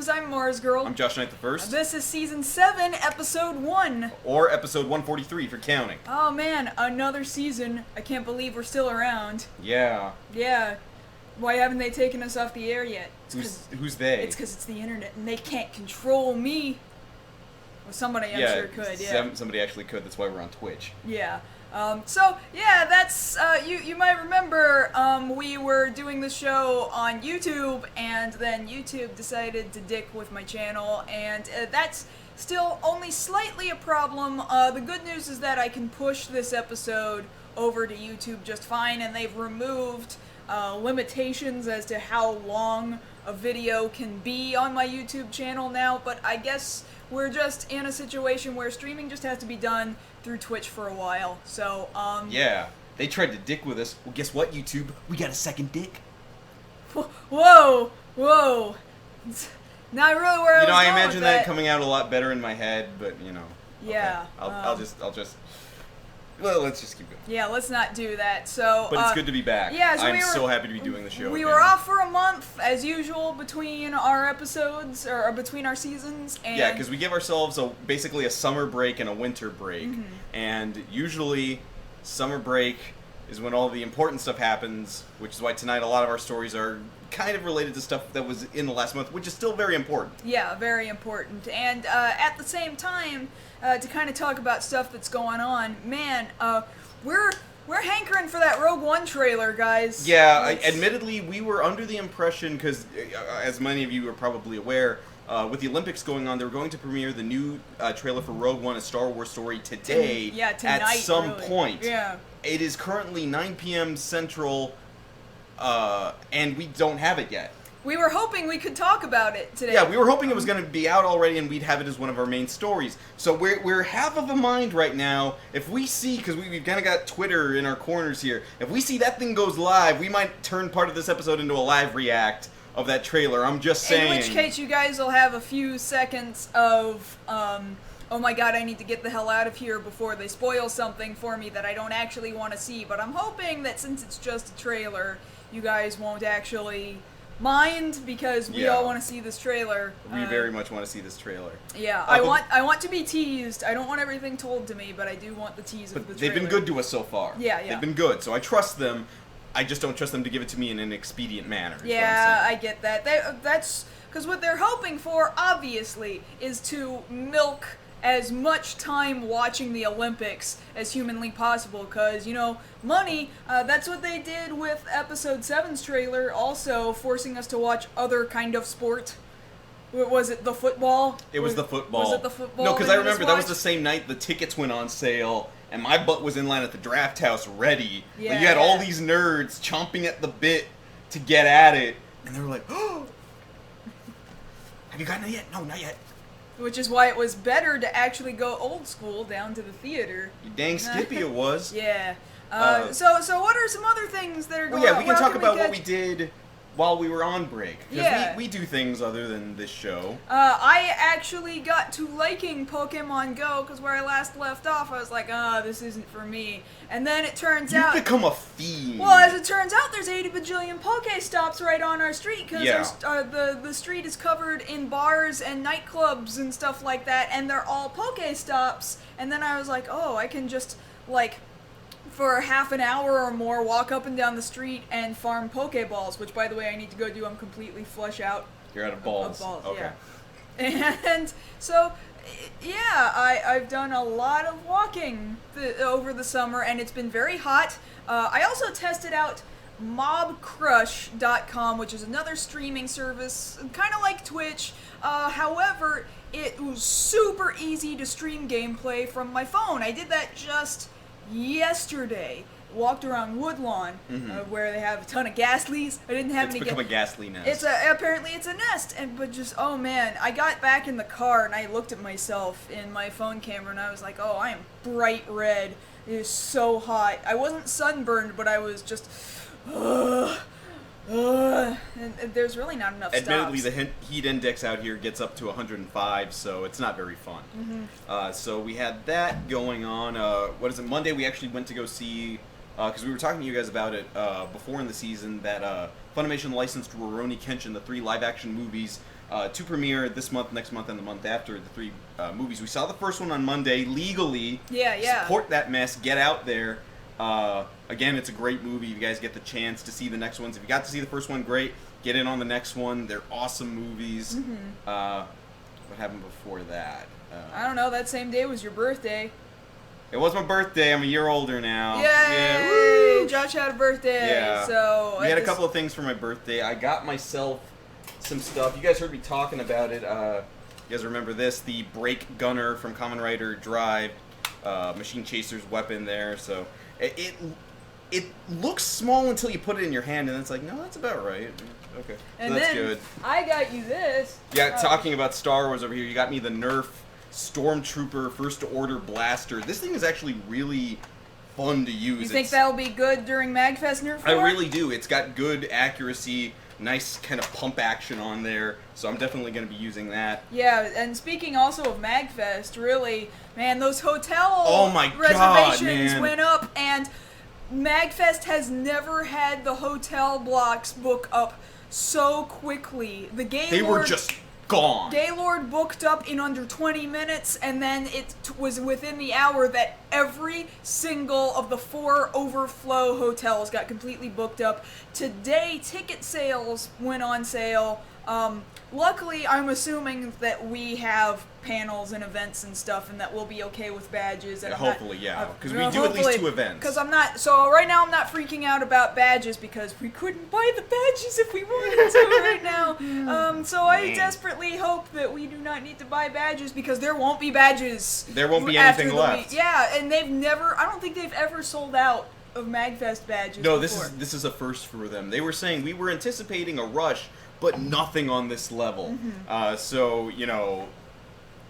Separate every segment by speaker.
Speaker 1: I'm Mars Girl.
Speaker 2: I'm Josh Knight the First.
Speaker 1: This is Season 7, Episode 1.
Speaker 2: Or Episode 143 for counting.
Speaker 1: Oh man, another season. I can't believe we're still around.
Speaker 2: Yeah.
Speaker 1: Yeah. Why haven't they taken us off the air yet?
Speaker 2: Who's they?
Speaker 1: It's because it's the internet and they can't control me. Well, somebody I'm sure could, yeah.
Speaker 2: Somebody actually could, that's why we're on Twitch.
Speaker 1: Yeah. That's, you might remember, we were doing the show on YouTube, and then YouTube decided to dick with my channel, and that's still only slightly a problem. The good news is that I can push this episode over to YouTube just fine, and they've removed limitations as to how long a video can be on my YouTube channel now, but I guess we're just in a situation where streaming just has to be done through Twitch for a while, so,
Speaker 2: Yeah, they tried to dick with us. Well, guess what, YouTube? We got a second dick.
Speaker 1: Whoa! Not really where I was going
Speaker 2: I
Speaker 1: with
Speaker 2: imagine that coming out a lot better in my head, but,
Speaker 1: Yeah.
Speaker 2: Okay. I'll just... Well, let's just keep going.
Speaker 1: Yeah, let's not do that, so...
Speaker 2: But it's good to be back.
Speaker 1: Yeah, so
Speaker 2: I'm so happy to be doing the show
Speaker 1: We
Speaker 2: again.
Speaker 1: were off for a month, as usual, between our episodes, or between our seasons, and...
Speaker 2: Yeah, because we give ourselves basically a summer break and a winter break. Mm-hmm. And usually, summer break is when all the important stuff happens, which is why tonight a lot of our stories are kind of related to stuff that was in the last month, which is still very important.
Speaker 1: Yeah, very important. And at the same time, to kind of talk about stuff that's going on, man, we're hankering for that Rogue One trailer, guys.
Speaker 2: Yeah, admittedly, we were under the impression, because as many of you are probably aware, with the Olympics going on, they were going to premiere the new trailer for Rogue One, A Star Wars Story, today.
Speaker 1: Yeah, tonight,
Speaker 2: at some
Speaker 1: really.
Speaker 2: point.
Speaker 1: Yeah.
Speaker 2: It is currently 9 p.m. Central, and we don't have it yet.
Speaker 1: We were hoping we could talk about it today.
Speaker 2: Yeah, we were hoping it was going to be out already and we'd have it as one of our main stories. So we're half of a mind right now. If we see, because we've kind of got Twitter in our corners here, if we see that thing goes live, we might turn part of this episode into a live react of that trailer. I'm just saying.
Speaker 1: In which case, you guys will have a few seconds of, oh my god, I need to get the hell out of here before they spoil something for me that I don't actually want to see. But I'm hoping that since it's just a trailer, you guys won't actually mind, because we all want to see this trailer.
Speaker 2: We very much want to see this trailer.
Speaker 1: Yeah, I want to be teased. I don't want everything told to me, but I do want the tease of the trailer.
Speaker 2: They've been good to us so far.
Speaker 1: Yeah.
Speaker 2: They've been good, so I trust them. I just don't trust them to give it to me in an expedient manner.
Speaker 1: Yeah, I get that. That's because what they're hoping for, obviously, is to milk as much time watching the Olympics as humanly possible, because, money, that's what they did with Episode 7's trailer, also forcing us to watch other kind of sport. Was it the football?
Speaker 2: It was the football.
Speaker 1: Was it the football?
Speaker 2: No, because I remember that was the same night the tickets went on sale, and my butt was in line at the draft house ready.
Speaker 1: Yeah,
Speaker 2: but you had all these nerds chomping at the bit to get at it, and they were like, oh! Have you gotten it yet? No, not yet.
Speaker 1: Which is why it was better to actually go old school down to the theater.
Speaker 2: You dang skippy it was.
Speaker 1: Yeah. So what are some other things that are going on?
Speaker 2: Well, yeah, we can talk about what we did while we were on break.
Speaker 1: Yeah.
Speaker 2: We do things other than this show.
Speaker 1: I actually got to liking Pokemon Go, because where I last left off, I was like, this isn't for me. And then it turns out...
Speaker 2: You've become a fiend.
Speaker 1: Well, as it turns out, there's 80 bajillion Pokestops right on our street, because the street is covered in bars and nightclubs and stuff like that, and they're all Pokestops. And then I was like, oh, I can just, for half an hour or more, walk up and down the street and farm Pokeballs, which, by the way, I need to go do. I'm completely flush out.
Speaker 2: You're out of balls.
Speaker 1: Okay. Yeah. And so, yeah, I've done a lot of walking over the summer, and it's been very hot. I also tested out mobcrush.com, which is another streaming service, kind of like Twitch. However, it was super easy to stream gameplay from my phone. I did that just yesterday. Walked around Woodlawn, where they have a ton of ghastlies. I didn't have any.
Speaker 2: It's become a ghastly nest.
Speaker 1: Apparently it's a nest, but just, oh man, I got back in the car and I looked at myself in my phone camera and I was like, oh, I am bright red. It is so hot. I wasn't sunburned, but I was just, and there's really not enough stops.
Speaker 2: Admittedly, the heat index out here gets up to 105, so it's not very fun. So we had that going on. Monday we actually went to go see because we were talking to you guys about it before in the season, that Funimation licensed Rurouni Kenshin, the 3 live-action movies to premiere this month, next month, and the month after, the 3 movies. We saw the first one on Monday legally.
Speaker 1: Yeah.
Speaker 2: Support that mess. Get out there. Again, it's a great movie. You guys get the chance to see the next ones. If you got to see the first one, great. Get in on the next one. They're awesome movies. What happened before that?
Speaker 1: I don't know. That same day was your birthday.
Speaker 2: It was my birthday. I'm a year older now.
Speaker 1: Yay!
Speaker 2: Yeah, woo!
Speaker 1: Josh had a birthday.
Speaker 2: Yeah.
Speaker 1: So
Speaker 2: we had a couple of things for my birthday. I got myself some stuff. You guys heard me talking about it. You guys remember this? The brake gunner from Kamen Rider Drive, Machine Chaser's weapon there. So it looks small until you put it in your hand, and it's like, no, that's about right. Okay,
Speaker 1: and
Speaker 2: so that's
Speaker 1: then
Speaker 2: good.
Speaker 1: I got you this.
Speaker 2: Yeah, talking about Star Wars over here, you got me the Nerf Stormtrooper First Order Blaster. This thing is actually really fun to use.
Speaker 1: You think that'll be good during Magfest Nerf War?
Speaker 2: I really do. It's got good accuracy, nice kind of pump action on there, so I'm definitely going to be using that.
Speaker 1: Yeah, and speaking also of Magfest, really, man, those hotel
Speaker 2: reservations
Speaker 1: went up, and Magfest has never had the hotel blocks book up so quickly. The
Speaker 2: They were just gone.
Speaker 1: Gaylord booked up in under 20 minutes, and then it was within the hour that every single of the 4 overflow hotels got completely booked up. Today, ticket sales went on sale. Luckily, I'm assuming that we have panels and events and stuff, and that we'll be okay with badges. And
Speaker 2: hopefully, yeah, because we do at least 2 events.
Speaker 1: Because right now I'm not freaking out about badges because we couldn't buy the badges if we wanted to right now. So I desperately hope that we do not need to buy badges because there won't be badges.
Speaker 2: There won't be anything left.
Speaker 1: Yeah, and I don't think they've ever sold out of Magfest badges.
Speaker 2: No,
Speaker 1: before.
Speaker 2: this is a first for them. They were saying we were anticipating a rush, but nothing on this level. So,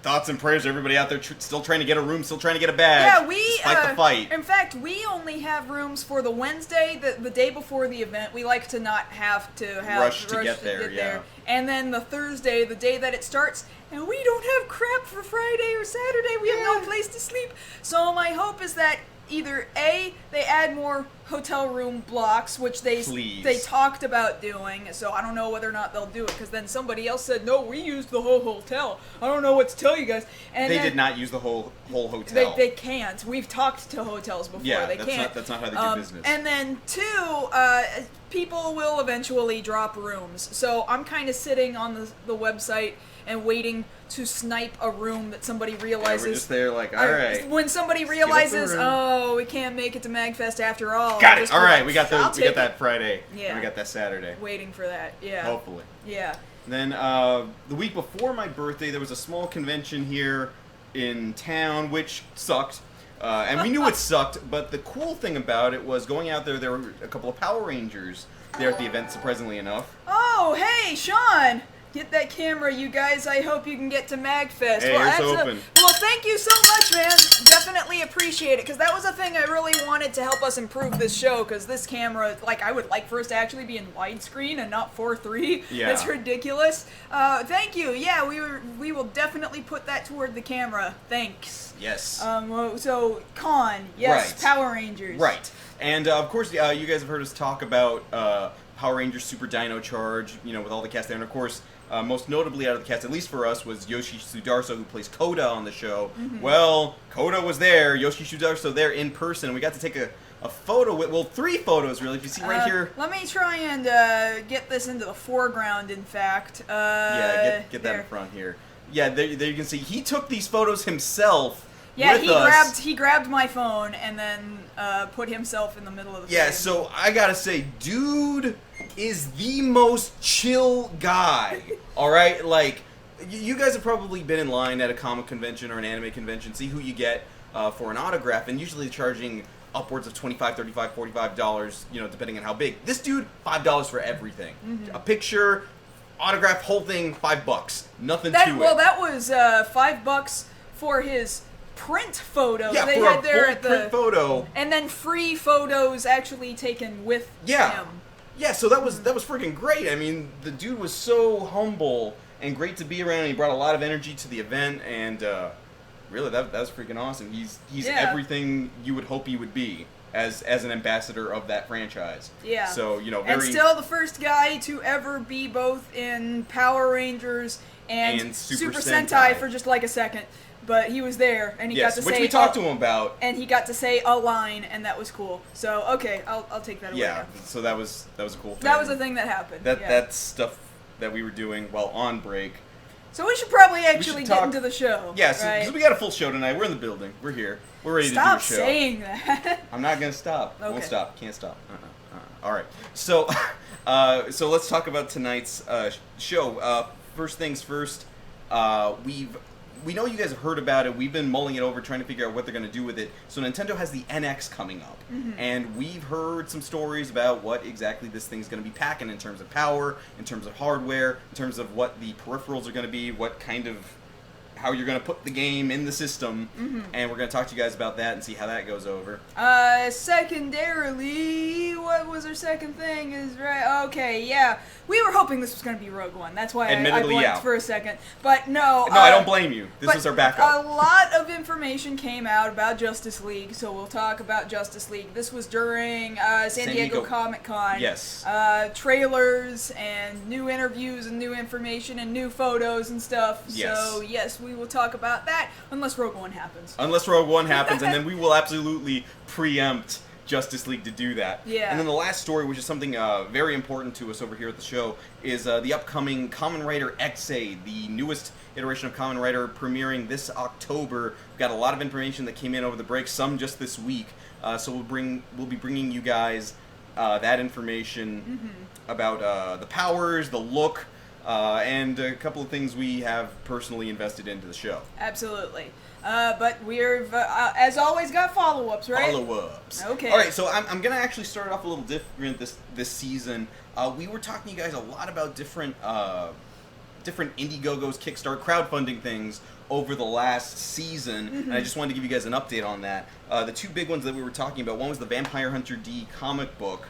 Speaker 2: thoughts and prayers to everybody out there still trying to get a room, still trying to get a badge.
Speaker 1: Yeah,
Speaker 2: despite the fight.
Speaker 1: In fact, we only have rooms for the Wednesday, the day before the event. We like to not have to
Speaker 2: rush to get there.
Speaker 1: And then the Thursday, the day that it starts, and we don't have crap for Friday or Saturday. We have no place to sleep. So my hope is that either A, they add more hotel room blocks, which they talked about doing, so I don't know whether or not they'll do it, because then somebody else said, no, we used the whole hotel. I don't know what to tell you guys. And
Speaker 2: they did not use the whole hotel.
Speaker 1: They can't. We've talked to hotels before.
Speaker 2: Yeah,
Speaker 1: they can't.
Speaker 2: That's not how they do business.
Speaker 1: And then 2, people will eventually drop rooms. So I'm kind of sitting on the website and waiting to snipe a room that somebody realizes.
Speaker 2: Yeah, we're just there like, all right.
Speaker 1: When somebody realizes, oh, we can't make it to Magfest after all.
Speaker 2: Got it. All right, we got that Friday.
Speaker 1: Yeah.
Speaker 2: And we got that Saturday.
Speaker 1: Waiting for that. Yeah.
Speaker 2: Hopefully.
Speaker 1: Yeah.
Speaker 2: Then the week before my birthday, there was a small convention here in town, which sucked. And we knew it sucked, but the cool thing about it was going out there were a couple of Power Rangers there at the event, surprisingly enough.
Speaker 1: Oh, hey, Sean! Get that camera, you guys. I hope you can get to Magfest.
Speaker 2: Hey, here's hoping.
Speaker 1: Well, thank you so much, man. Definitely appreciate it, because that was a thing I really wanted to help us improve this show, because this camera, I would like for us to actually be in widescreen and not 4:3.
Speaker 2: Yeah.
Speaker 1: That's ridiculous. Thank you. Yeah, we will definitely put that toward the camera. Thanks.
Speaker 2: Yes.
Speaker 1: So, yes,
Speaker 2: right.
Speaker 1: Power Rangers.
Speaker 2: Right. And, of course, you guys have heard us talk about Power Rangers Super Dino Charge, with all the cast there. And, of course, most notably out of the cast, at least for us, was Yoshi Sudarso, who plays Koda on the show. Well, Koda was there, Yoshi Sudarso there in person. We got to take a photo with, 3 photos, really, if you see right here.
Speaker 1: Let me try and get this into the foreground, in fact.
Speaker 2: Yeah, get that in front here. Yeah, there you can see. He took these photos himself.
Speaker 1: Yeah, he grabbed my phone and then put himself in the middle of the frame.
Speaker 2: Yeah, so I gotta say, dude is the most chill guy. All right, you guys have probably been in line at a comic convention or an anime convention, see who you get for an autograph, and usually they're charging upwards of $25, $35, $45, depending on how big. This dude, $5 for everything. A picture, autograph, whole thing, $5. Nothing to it.
Speaker 1: Well, that was $5 for his print photo.
Speaker 2: Yeah,
Speaker 1: they
Speaker 2: for
Speaker 1: had
Speaker 2: a
Speaker 1: there
Speaker 2: full
Speaker 1: at the
Speaker 2: print photo.
Speaker 1: And then free photos actually taken with him.
Speaker 2: Yeah, so that was freaking great. I mean, the dude was so humble and great to be around. He brought a lot of energy to the event, and really, that was freaking awesome. He's everything you would hope he would be. as an ambassador of that franchise.
Speaker 1: Yeah.
Speaker 2: So, very...
Speaker 1: And still the first guy to ever be both in Power Rangers and Super Sentai for just like a second. But he was there, and he got to say...
Speaker 2: which we talked to him about.
Speaker 1: And he got to say a line, and that was cool. So, okay, I'll take that away now.
Speaker 2: So that was a cool thing.
Speaker 1: That was a thing that happened.
Speaker 2: That's stuff that we were doing while on break.
Speaker 1: So we should probably actually get into the show.
Speaker 2: Yeah, because we got a full show tonight. We're in the building. We're here. We're ready to do a show.
Speaker 1: Stop saying that.
Speaker 2: I'm not going to stop.
Speaker 1: Okay.
Speaker 2: Won't stop. Can't stop. All right. So let's talk about tonight's show. First things first, we know you guys have heard about it. We've been mulling it over, trying to figure out what they're going to do with it. So Nintendo has the NX coming up. And we've heard some stories about what exactly this thing's going to be packing in terms of power, in terms of hardware, in terms of what the peripherals are going to be, how you're going to put the game in the system. And we're going to talk to you guys about that and see how that goes over.
Speaker 1: Secondarily, what was our second thing? Okay, yeah. We were hoping this was going to be Rogue One. That's why I blinked for a second. But no.
Speaker 2: No, I don't blame you. This was our backup.
Speaker 1: A lot of information came out about Justice League, so we'll talk about Justice League. This was during San Diego Comic-Con.
Speaker 2: Yes.
Speaker 1: Trailers and new interviews and new information and new photos and stuff.
Speaker 2: Yes.
Speaker 1: So, yes, we will talk about that unless Rogue One happens.
Speaker 2: And then we will absolutely preempt Justice League to do that.
Speaker 1: Yeah.
Speaker 2: And then the last story, which is something very important to us over here at the show, is the upcoming Kamen Rider Ex-Aid, the newest iteration of Kamen Rider, premiering this October. We've got a lot of information that came in over the break, some just this week. So we'll be bringing you guys that information about the powers, the look, and a couple of things we have personally invested into the show.
Speaker 1: Absolutely. But we've, as always, got follow-ups, right?
Speaker 2: Follow-ups.
Speaker 1: Okay.
Speaker 2: All right, so I'm going to actually start off a little different this season. We were talking to you guys a lot about different Indiegogos, Kickstarter, crowdfunding things over the last season, and I just wanted to give you guys an update on that. The two big ones that we were talking about, one was the Vampire Hunter D comic book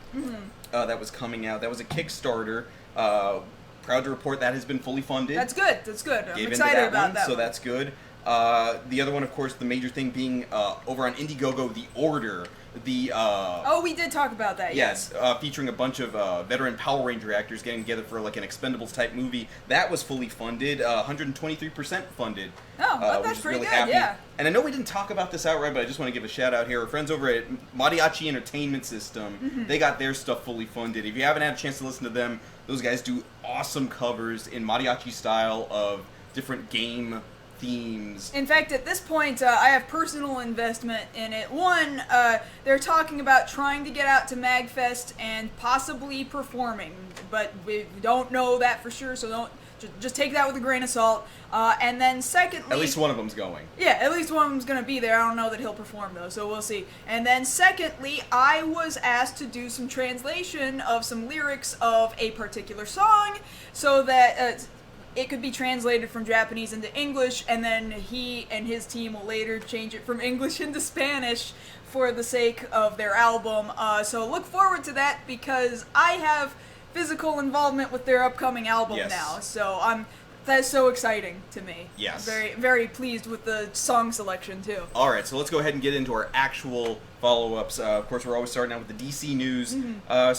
Speaker 2: that was coming out. That was a Kickstarter. Proud to report that has been fully funded.
Speaker 1: That's good. I'm excited about that
Speaker 2: so
Speaker 1: one.
Speaker 2: That's good. The other one, of course, the major thing being over on Indiegogo, The Order.
Speaker 1: Oh, we did talk about that, yes.
Speaker 2: Featuring a bunch of veteran Power Ranger actors getting together for like an Expendables-type movie. That was fully funded, 123% funded.
Speaker 1: Oh, that's pretty
Speaker 2: really
Speaker 1: good,
Speaker 2: happy.
Speaker 1: yeah.
Speaker 2: And I know we didn't talk about this outright, but I just want to give a shout-out here. Our friends over at Mariachi Entertainment System, they got their stuff fully funded. If you haven't had a chance to listen to them, those guys do awesome covers in mariachi style of different game themes.
Speaker 1: In fact, at this point, I have personal investment in it. One, they're talking about trying to get out to Magfest and possibly performing, but we don't know that for sure, so don't just take that with a grain of salt. And then secondly...
Speaker 2: At least one of them's going.
Speaker 1: Yeah, at least one of them's going to be there. I don't know that he'll perform, though, so we'll see. And then secondly, I was asked to do some translation of some lyrics of a particular song so that... it could be translated from Japanese into English, and then he and his team will later change it from English into Spanish for the sake of their album. So look forward to that, because I have physical involvement with their upcoming album now. So that's so exciting to me.
Speaker 2: Yes.
Speaker 1: Very, very pleased with the song selection, too.
Speaker 2: All right, so let's go ahead and get into our actual follow-ups. Of course, we're always starting out with the DC news.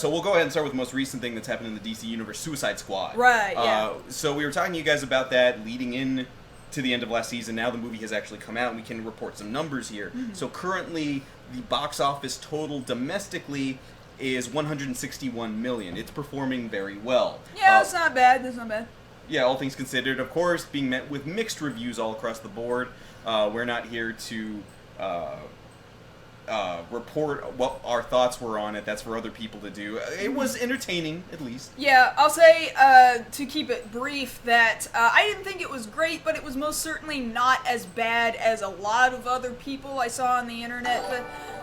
Speaker 2: So we'll go ahead and start with the most recent thing that's happened in the DC universe, Suicide Squad.
Speaker 1: Right, yeah.
Speaker 2: So we were talking to you guys about that leading in to the end of last season. Now the movie has actually come out, and we can report some numbers here. So currently, the box office total domestically is $161 million. It's performing very well.
Speaker 1: Yeah, that's not bad. That's not bad.
Speaker 2: Yeah, all things considered, of course, being met with mixed reviews all across the board. We're not here to report what our thoughts were on it. That's for other people to do. It was entertaining, at least.
Speaker 1: Yeah, I'll say, to keep it brief, that I didn't think it was great, but it was most certainly not as bad as a lot of other people I saw on the internet.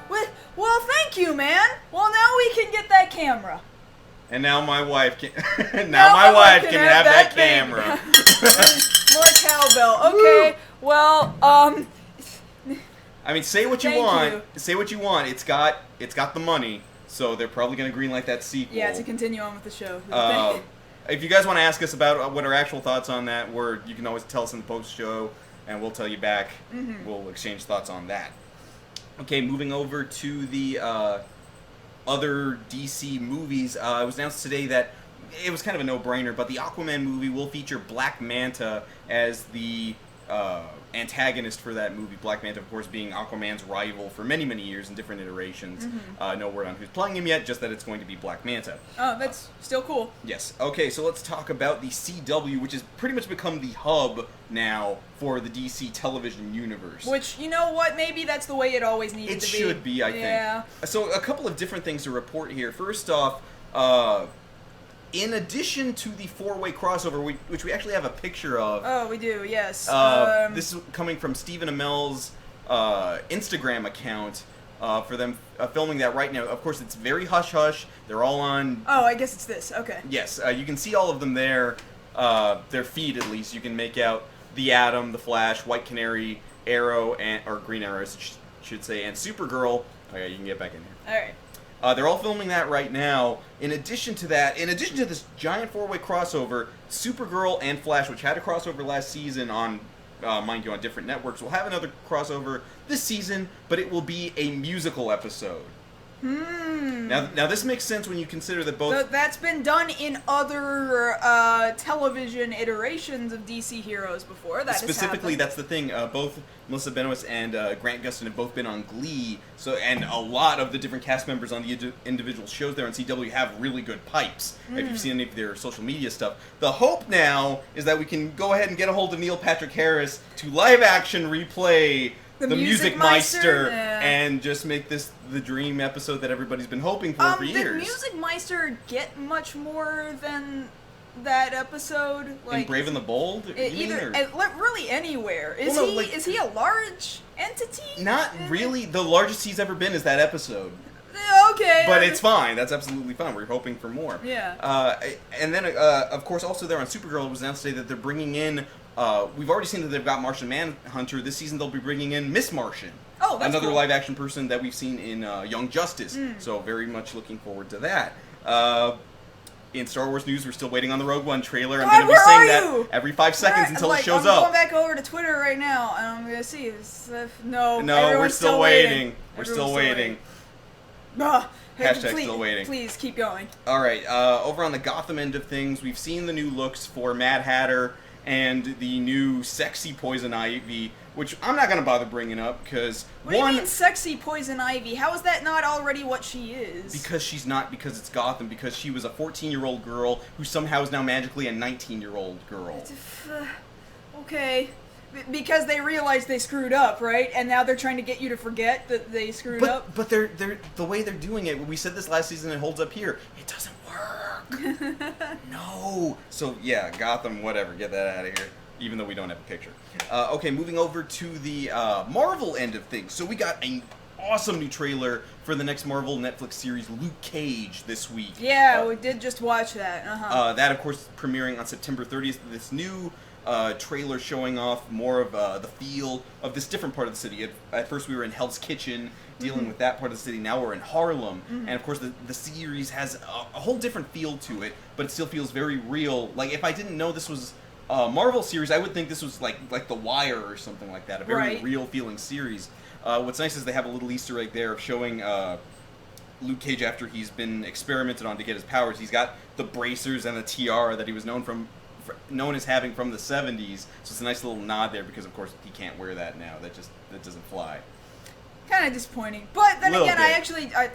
Speaker 1: But, well, thank you, man. Well, now we can get that camera.
Speaker 2: And now my wife can. now my wife can have that camera.
Speaker 1: More cowbell. Okay. Well,
Speaker 2: I mean, say what you want. Say what you want. It's got the money, so they're probably gonna greenlight that sequel.
Speaker 1: Yeah, to continue on with the show.
Speaker 2: If you guys want to ask us about what our actual thoughts on that were, you can always tell us in the post show, and we'll tell you back. We'll exchange thoughts on that. Okay, moving over to the other DC movies. It was announced today that it was kind of a no-brainer, but the Aquaman movie will feature Black Manta as the antagonist for that movie. Black Manta, of course, being Aquaman's rival for many, many years in different iterations. No word on who's playing him yet, just that it's going to be Black Manta.
Speaker 1: Oh, that's still cool.
Speaker 2: Yes. Okay, so let's talk about the CW, which has pretty much become the hub now for the DC television universe.
Speaker 1: Which, you know what, maybe that's the way it always needed to be.
Speaker 2: It should be, I think.
Speaker 1: Yeah.
Speaker 2: So a couple of different things to report here. First off, in addition to the four-way crossover, which we actually have a picture of.
Speaker 1: Oh, we do, yes.
Speaker 2: This is coming from Stephen Amell's Instagram account for them filming that right now. Of course, it's very hush-hush. They're all on...
Speaker 1: Oh, I guess it's this. Okay.
Speaker 2: Yes, you can see all of them there. Their feet, at least. You can make out the Atom, the Flash, White Canary, Arrow, or Green Arrow, I should say, and Supergirl. Okay, you can get back in here.
Speaker 1: All right.
Speaker 2: They're all filming that right now. In addition to this giant four-way crossover, Supergirl and Flash, which had a crossover last season on, mind you, on different networks, will have another crossover this season, but it will be a musical episode. Now this makes sense when you consider that both...
Speaker 1: That's been done in other television iterations of DC heroes before.
Speaker 2: Specifically, that's the thing. Both Melissa Benoist and Grant Gustin have both been on Glee, and a lot of the different cast members on the individual shows there on CW have really good pipes. If you've seen any of their social media stuff. The hope now is that we can go ahead and get a hold of Neil Patrick Harris to live-action replay the Music Meister, and just make this the dream episode that everybody's been hoping for years.
Speaker 1: Did Music Meister get much more than that episode?
Speaker 2: Like, in Brave and the Bold?
Speaker 1: Really anywhere. Is he a large entity?
Speaker 2: Not really. The largest he's ever been is that episode.
Speaker 1: Okay.
Speaker 2: But it's fine. That's absolutely fine. We're hoping for more.
Speaker 1: Yeah.
Speaker 2: And then, of course, also there on Supergirl, it was announced today that they're bringing in... we've already seen that they've got Martian Manhunter. This season they'll be bringing in Miss Martian.
Speaker 1: Oh, that's
Speaker 2: another
Speaker 1: cool.
Speaker 2: live-action person that we've seen in Young Justice. So very much looking forward to that. In Star Wars news, we're still waiting on the Rogue One trailer. I'm going to be saying that every 5 seconds until it shows up.
Speaker 1: I'm going back over to Twitter right now, and I'm going to see. No,
Speaker 2: we're still waiting. We're still waiting. Hashtag still waiting.
Speaker 1: Please keep going.
Speaker 2: All right. Over on the Gotham end of things, we've seen the new looks for Mad Hatter and the new sexy Poison Ivy, which I'm not going to bother bringing up because
Speaker 1: What do you mean sexy Poison Ivy? How is that not already what she is?
Speaker 2: Because she's not, because it's Gotham, because she was a 14-year-old girl who somehow is now magically a 19-year-old girl.
Speaker 1: Okay. Because they realized they screwed up, right? And now they're trying to get you to forget that they screwed up?
Speaker 2: But they're the way they're doing it, we said this last season, it holds up here. It doesn't work. No. So, yeah, Gotham, whatever. Get that out of here. Even though we don't have a picture. Okay, moving over to the Marvel end of things. So we got an awesome new trailer for the next Marvel Netflix series, Luke Cage, this week.
Speaker 1: Yeah, we did just watch that.
Speaker 2: That, of course, premiering on September 30th. This new trailer showing off more of the feel of this different part of the city. At first we were in Hell's Kitchen, dealing with that part of the city. Now we're in Harlem. And, of course, the series has a whole different feel to it, but it still feels very real. Like, if I didn't know this was a Marvel series, I would think this was like The Wire or something like that, a very real-feeling series. What's nice is they have a little Easter egg there of showing Luke Cage after he's been experimented on to get his powers. He's got the bracers and the tiara that he was known as having from the 70s, so it's a nice little nod there because, of course, he can't wear that now. That doesn't fly.
Speaker 1: Kind of disappointing. But then again,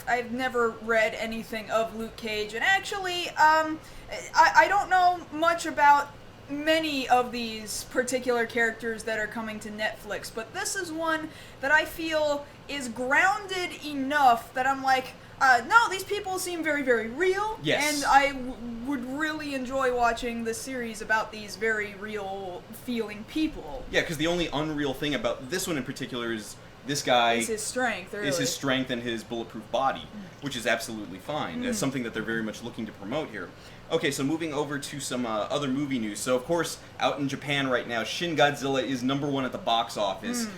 Speaker 1: I've never read anything of Luke Cage, and actually, I don't know much about many of these particular characters that are coming to Netflix, but this is one that I feel is grounded enough that I'm like, no, these people seem very, very real, and I would really enjoy watching this series about these very real-feeling people.
Speaker 2: Yeah, because the only unreal thing about this one in particular is this guy...
Speaker 1: Is his strength, really.
Speaker 2: Is his strength and his bulletproof body, which is absolutely fine. That's something that they're very much looking to promote here. Okay, so moving over to some other movie news. So, of course, out in Japan right now, Shin Godzilla is #1 at the box office.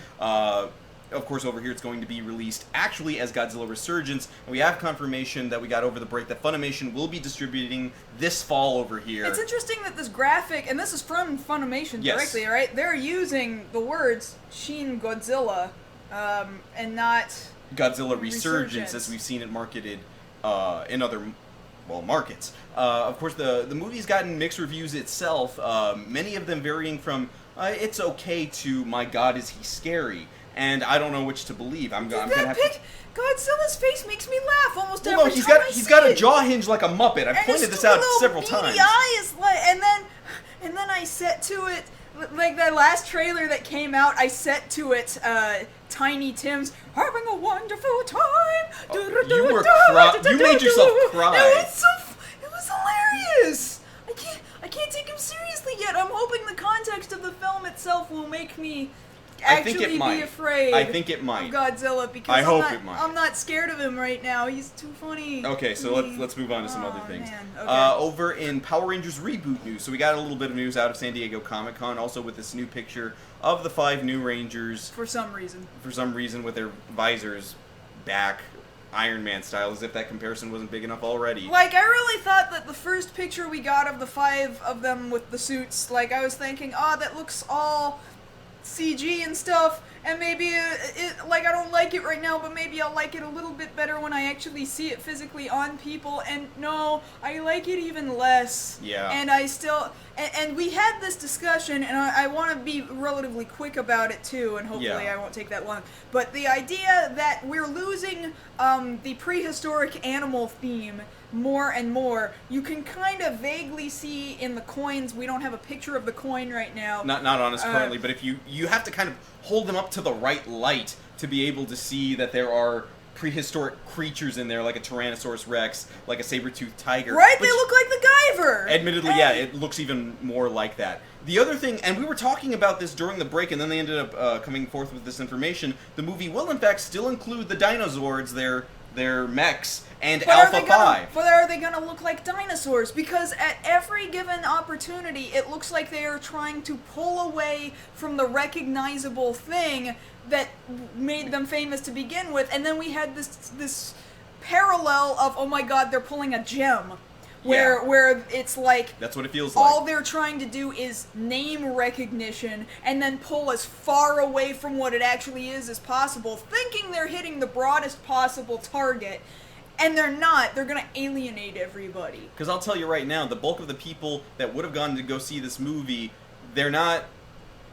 Speaker 2: Of course, over here it's going to be released actually as Godzilla Resurgence, and we have confirmation that we got over the break that Funimation will be distributing this fall over here.
Speaker 1: It's interesting that this graphic, and this is from Funimation directly, right? They're using the words Shin Godzilla and not
Speaker 2: Godzilla Resurgence, as we've seen it marketed in other markets. Of course, the movie's gotten mixed reviews itself, many of them varying from it's okay to my God, is he scary? And I don't know which to believe. I'm gonna have to...
Speaker 1: Godzilla's face makes me laugh almost every
Speaker 2: no,
Speaker 1: time
Speaker 2: he's got a jaw hinge like a Muppet. I've pointed this out several times.
Speaker 1: Eyes, and then I set to it, like that last trailer that came out, I set to it, Tiny Tim's having a wonderful time.
Speaker 2: You made yourself cry.
Speaker 1: It was hilarious. I can't take him seriously yet. I'm hoping the context of the film itself will make me actually be afraid.
Speaker 2: I think it might.
Speaker 1: Of Godzilla, because I'm not scared of him right now. He's too funny.
Speaker 2: Okay, so let's move on to some other things.
Speaker 1: Man. Okay.
Speaker 2: Over in Power Rangers reboot news, so we got a little bit of news out of San Diego Comic-Con, also with this new picture of the 5 new Rangers.
Speaker 1: For some reason, with
Speaker 2: their visors back, Iron Man style, as if that comparison wasn't big enough already.
Speaker 1: Like, I really thought that the first picture we got of the 5 of them with the suits, like, I was thinking, that looks all CG and stuff, and maybe I don't like it right now, but maybe I'll like it a little bit better when I actually see it physically on people, and no, I like it even less.
Speaker 2: Yeah.
Speaker 1: And I still, and we had this discussion, and I want to be relatively quick about it too, and hopefully I won't take that long, but the idea that we're losing the prehistoric animal theme more and more, you can kind of vaguely see in the coins. We don't have a picture of the coin right now.
Speaker 2: Not on us currently, but if you have to kind of hold them up to the right light to be able to see that there are prehistoric creatures in there, like a Tyrannosaurus Rex, like a saber-toothed tiger.
Speaker 1: Right? They look like the Guyver!
Speaker 2: Admittedly, yeah, it looks even more like that. The other thing, and we were talking about this during the break, and then they ended up coming forth with this information, the movie will in fact still include the dinosaurs, their mechs, and Alpha 5.
Speaker 1: But are they gonna look like dinosaurs? Because at every given opportunity, it looks like they are trying to pull away from the recognizable thing that made them famous to begin with, and then we had this parallel of, oh my god, they're pulling a gem. Where it's like...
Speaker 2: That's what it feels like.
Speaker 1: All they're trying to do is name recognition and then pull as far away from what it actually is as possible, thinking they're hitting the broadest possible target. And they're not. They're going to alienate everybody.
Speaker 2: Because I'll tell you right now, the bulk of the people that would have gone to go see this movie, they're not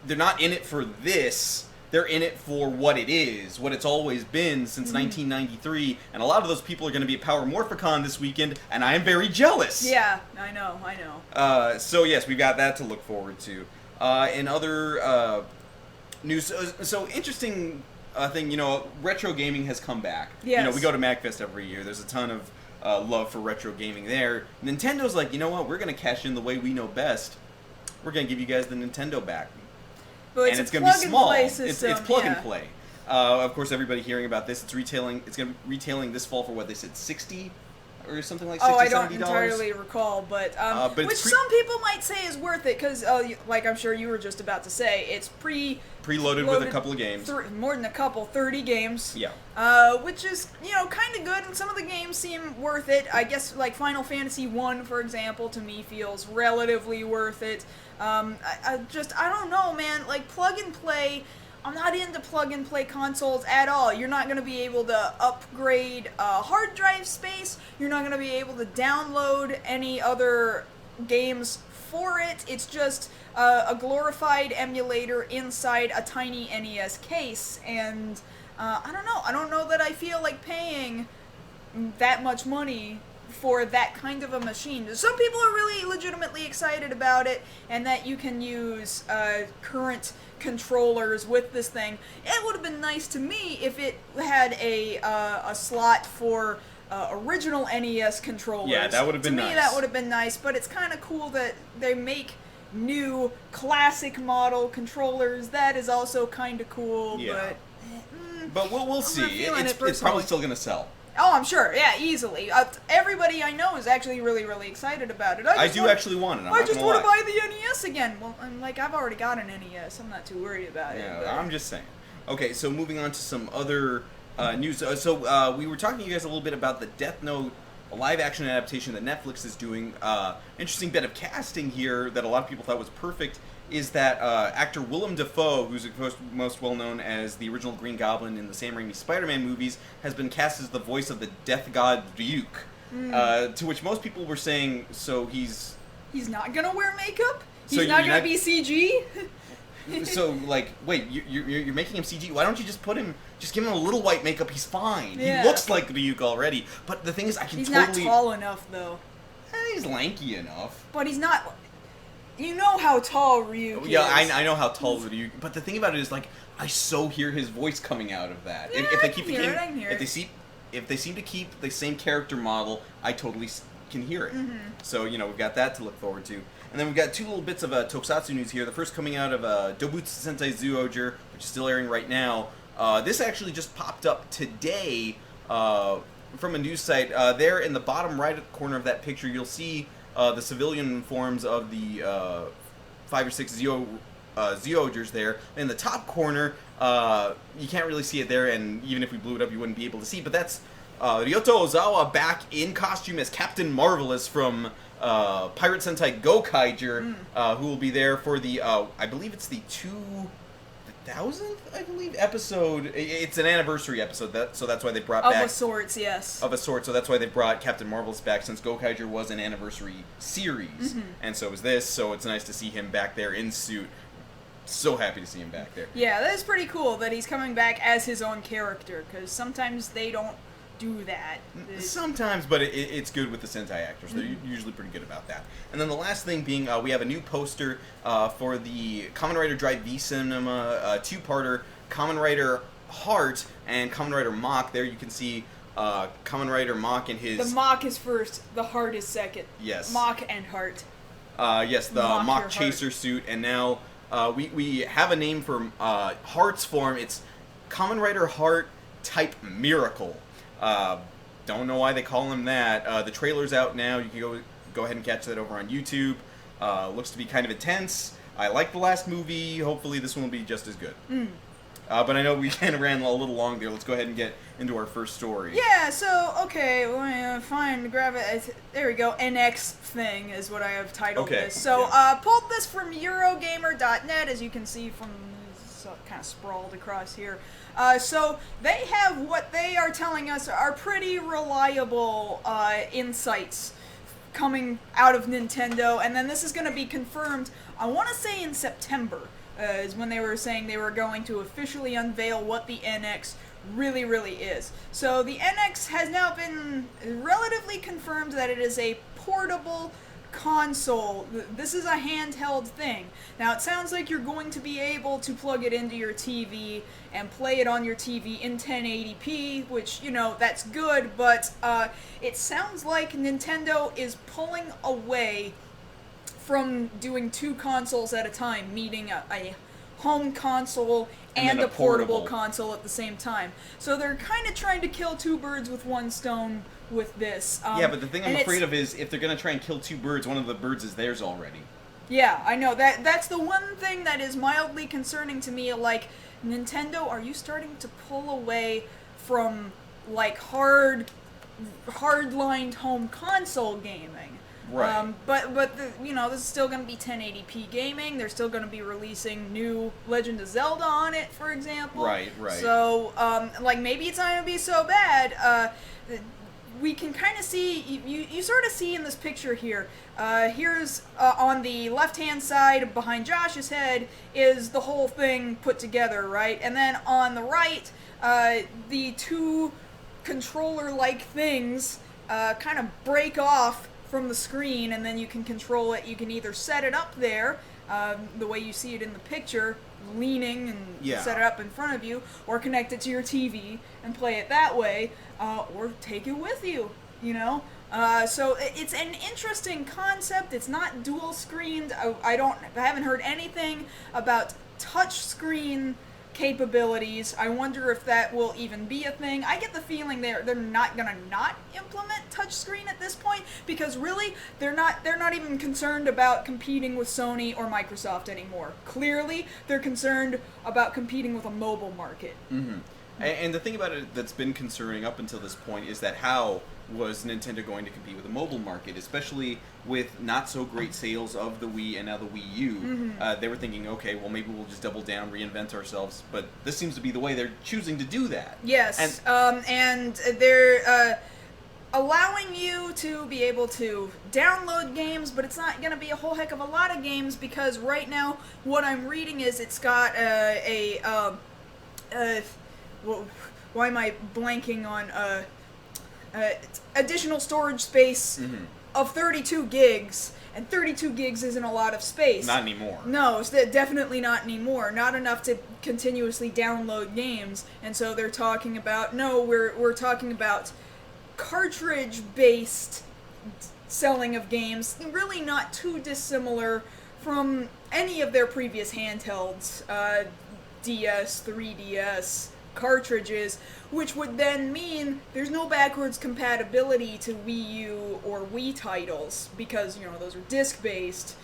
Speaker 2: in it for this. They're in it for what it is, what it's always been since 1993, and a lot of those people are going to be at Power Morphicon this weekend, and I am very jealous.
Speaker 1: Yeah, I know.
Speaker 2: So yes, we've got that to look forward to. In other news, so interesting thing, retro gaming has come back.
Speaker 1: Yes.
Speaker 2: We go to Magfest every year. There's a ton of love for retro gaming there. Nintendo's like, you know what? We're going to cash in the way we know best. We're going to give you guys the Nintendo back.
Speaker 1: But
Speaker 2: and it's going to be small. It's plug and
Speaker 1: yeah.
Speaker 2: play. Of course, everybody hearing about this, it's going to be retailing this fall for what they said, $60 or something like $60,
Speaker 1: I don't
Speaker 2: $70.
Speaker 1: entirely recall, but which some people might say is worth it because, like I'm sure you were just about to say, it's
Speaker 2: preloaded with a couple of games.
Speaker 1: More than a couple, 30 games.
Speaker 2: Yeah.
Speaker 1: Which is, kind of good, and some of the games seem worth it. I guess, like, Final Fantasy 1, for example, to me feels relatively worth it. I don't know, man. Like, plug and play, I'm not into plug and play consoles at all. You're not going to be able to upgrade hard drive space. You're not going to be able to download any other games for it. It's just a glorified emulator inside a tiny NES case, and I don't know. I don't know that I feel like paying that much money for that kind of a machine. Some people are really legitimately excited about it, and that you can use current controllers with this thing. It would have been nice to me if it had a slot for original NES controllers.
Speaker 2: Yeah, that would have been nice.
Speaker 1: To me, that would have been nice, but it's kind of cool that they make new classic model controllers. That is also kind of cool,
Speaker 2: yeah. But we'll see. It's probably still going to sell.
Speaker 1: Oh, I'm sure. Yeah, easily. Everybody I know is actually really, really excited about it.
Speaker 2: I do actually want it.
Speaker 1: I just want to buy the NES again. Well, I've already got an NES. I'm not too worried about it.
Speaker 2: Yeah, I'm just saying. Okay, so moving on to some other news. So we were talking to you guys a little bit about the Death Note a live-action adaptation that Netflix is doing. Interesting bit of casting here that a lot of people thought was perfect is that actor Willem Dafoe, who's most well known as the original Green Goblin in the Sam Raimi Spider-Man movies, has been cast as the voice of the Death God Ryuk. To which most people were saying, so he's
Speaker 1: not gonna wear makeup?
Speaker 2: So
Speaker 1: He's not gonna be CG?
Speaker 2: So, like, wait, you're making him CG? Why don't you just give him a little white makeup, he's fine.
Speaker 1: Yeah.
Speaker 2: He looks like Ryuk already. But the thing is,
Speaker 1: He's not tall enough, though.
Speaker 2: He's lanky enough.
Speaker 1: But he's not... You know how tall Ryuk is.
Speaker 2: Yeah, I know how tall Ryuk... But the thing about it is, like, I so hear his voice coming out of that.
Speaker 1: Yeah,
Speaker 2: if they
Speaker 1: I
Speaker 2: keep
Speaker 1: can hear it.
Speaker 2: If they seem to keep the same character model, I totally can hear it. So, we've got that to look forward to. And then we've got two little bits of tokusatsu news here. The first coming out of Dobutsu Sentai Zyuohger, which is still airing right now. This actually just popped up today from a news site. There in the bottom right corner of that picture, you'll see the civilian forms of the 5 or 6 Zyuohgers there. In the top corner, you can't really see it there, and even if we blew it up, you wouldn't be able to see. But that's Ryoto Ozawa back in costume as Captain Marvelous from Pirate Sentai Gokaiger, who will be there for the, I believe it's the 2000th, episode. It's an anniversary episode, so that's why they brought back...
Speaker 1: Of a sort, yes.
Speaker 2: Of a sort, so that's why they brought Captain Marvelous back, since Gokaiger was an anniversary series. And so is this, so it's nice to see him back there in suit. So happy to see him back there.
Speaker 1: Yeah, that is pretty cool that he's coming back as his own character, because sometimes they don't do that.
Speaker 2: Sometimes, but it's good with the Sentai actors. They're usually pretty good about that. And then the last thing being, we have a new poster for the Kamen Rider Drive V Cinema two-parter, Kamen Rider Heart and Kamen Rider Mach. There you can see Kamen Rider Mach and his...
Speaker 1: The Mach is first, the Heart is second.
Speaker 2: Yes.
Speaker 1: Mach and Heart.
Speaker 2: Yes, the Mach Chaser suit, and now we have a name for Heart's form. It's Kamen Rider Heart Type Miracle. Don't know why they call him that. The trailer's out now. You can go ahead and catch that over on YouTube. Looks to be kind of intense. I like the last movie. Hopefully this one will be just as good. But I know we kind of ran a little long there. Let's go ahead and get into our first story.
Speaker 1: Yeah, so, okay, fine, grab it. There we go. NX thing is what I have titled this. So, pulled this from Eurogamer.net, as you can see from kind of sprawled across here. So they have what they are telling us are pretty reliable insights coming out of Nintendo, and then this is going to be confirmed, I want to say in September, is when they were saying they were going to officially unveil what the NX really, really is. So the NX has now been relatively confirmed that it is a portable console. This is a handheld thing. Now, it sounds like you're going to be able to plug it into your TV and play it on your TV in 1080p, which, that's good, but it sounds like Nintendo is pulling away from doing two consoles at a time, meaning a home console and a portable console at the same time. So they're kind of trying to kill two birds with one stone with this.
Speaker 2: Yeah, but the thing I'm afraid of is if they're going to try and kill two birds, one of the birds is theirs already.
Speaker 1: Yeah, I know. That's the one thing that is mildly concerning to me. Like, Nintendo, are you starting to pull away from, like, hard-lined home console gaming?
Speaker 2: Right.
Speaker 1: But this is still going to be 1080p gaming. They're still going to be releasing new Legend of Zelda on it, for example.
Speaker 2: Right.
Speaker 1: So, maybe it's not going to be so bad. We can kind of see, you sort of see in this picture here, here's on the left-hand side behind Josh's head is the whole thing put together, right? And then on the right, the two controller-like things kind of break off from the screen, and then you can control it. You can either set it up there, the way you see it in the picture, leaning and set it up in front of you, or connect it to your TV and play it that way, or take it with you, So it's an interesting concept. It's not dual screened. I haven't heard anything about touch screen capabilities. I wonder if that will even be a thing. I get the feeling they're not gonna not implement touchscreen at this point, because really they're not even concerned about competing with Sony or Microsoft anymore. Clearly they're concerned about competing with a mobile market.
Speaker 2: And the thing about it that's been concerning up until this point is that how was Nintendo going to compete with the mobile market, especially with not so great sales of the Wii and now the Wii U. They were thinking, okay, well maybe we'll just double down, reinvent ourselves, but this seems to be the way they're choosing to do that.
Speaker 1: Yes, and they're allowing you to be able to download games, but it's not going to be a whole heck of a lot of games, because right now what I'm reading is it's got why am I blanking on additional storage space of 32 gigs, and 32 gigs isn't a lot of space.
Speaker 2: Not anymore.
Speaker 1: No, it's definitely not anymore. Not enough to continuously download games, and so they're talking about, no, we're talking about cartridge-based selling of games, really not too dissimilar from any of their previous handhelds, DS, 3DS, cartridges, which would then mean there's no backwards compatibility to Wii U or Wii titles, because, you know, those are disc-based.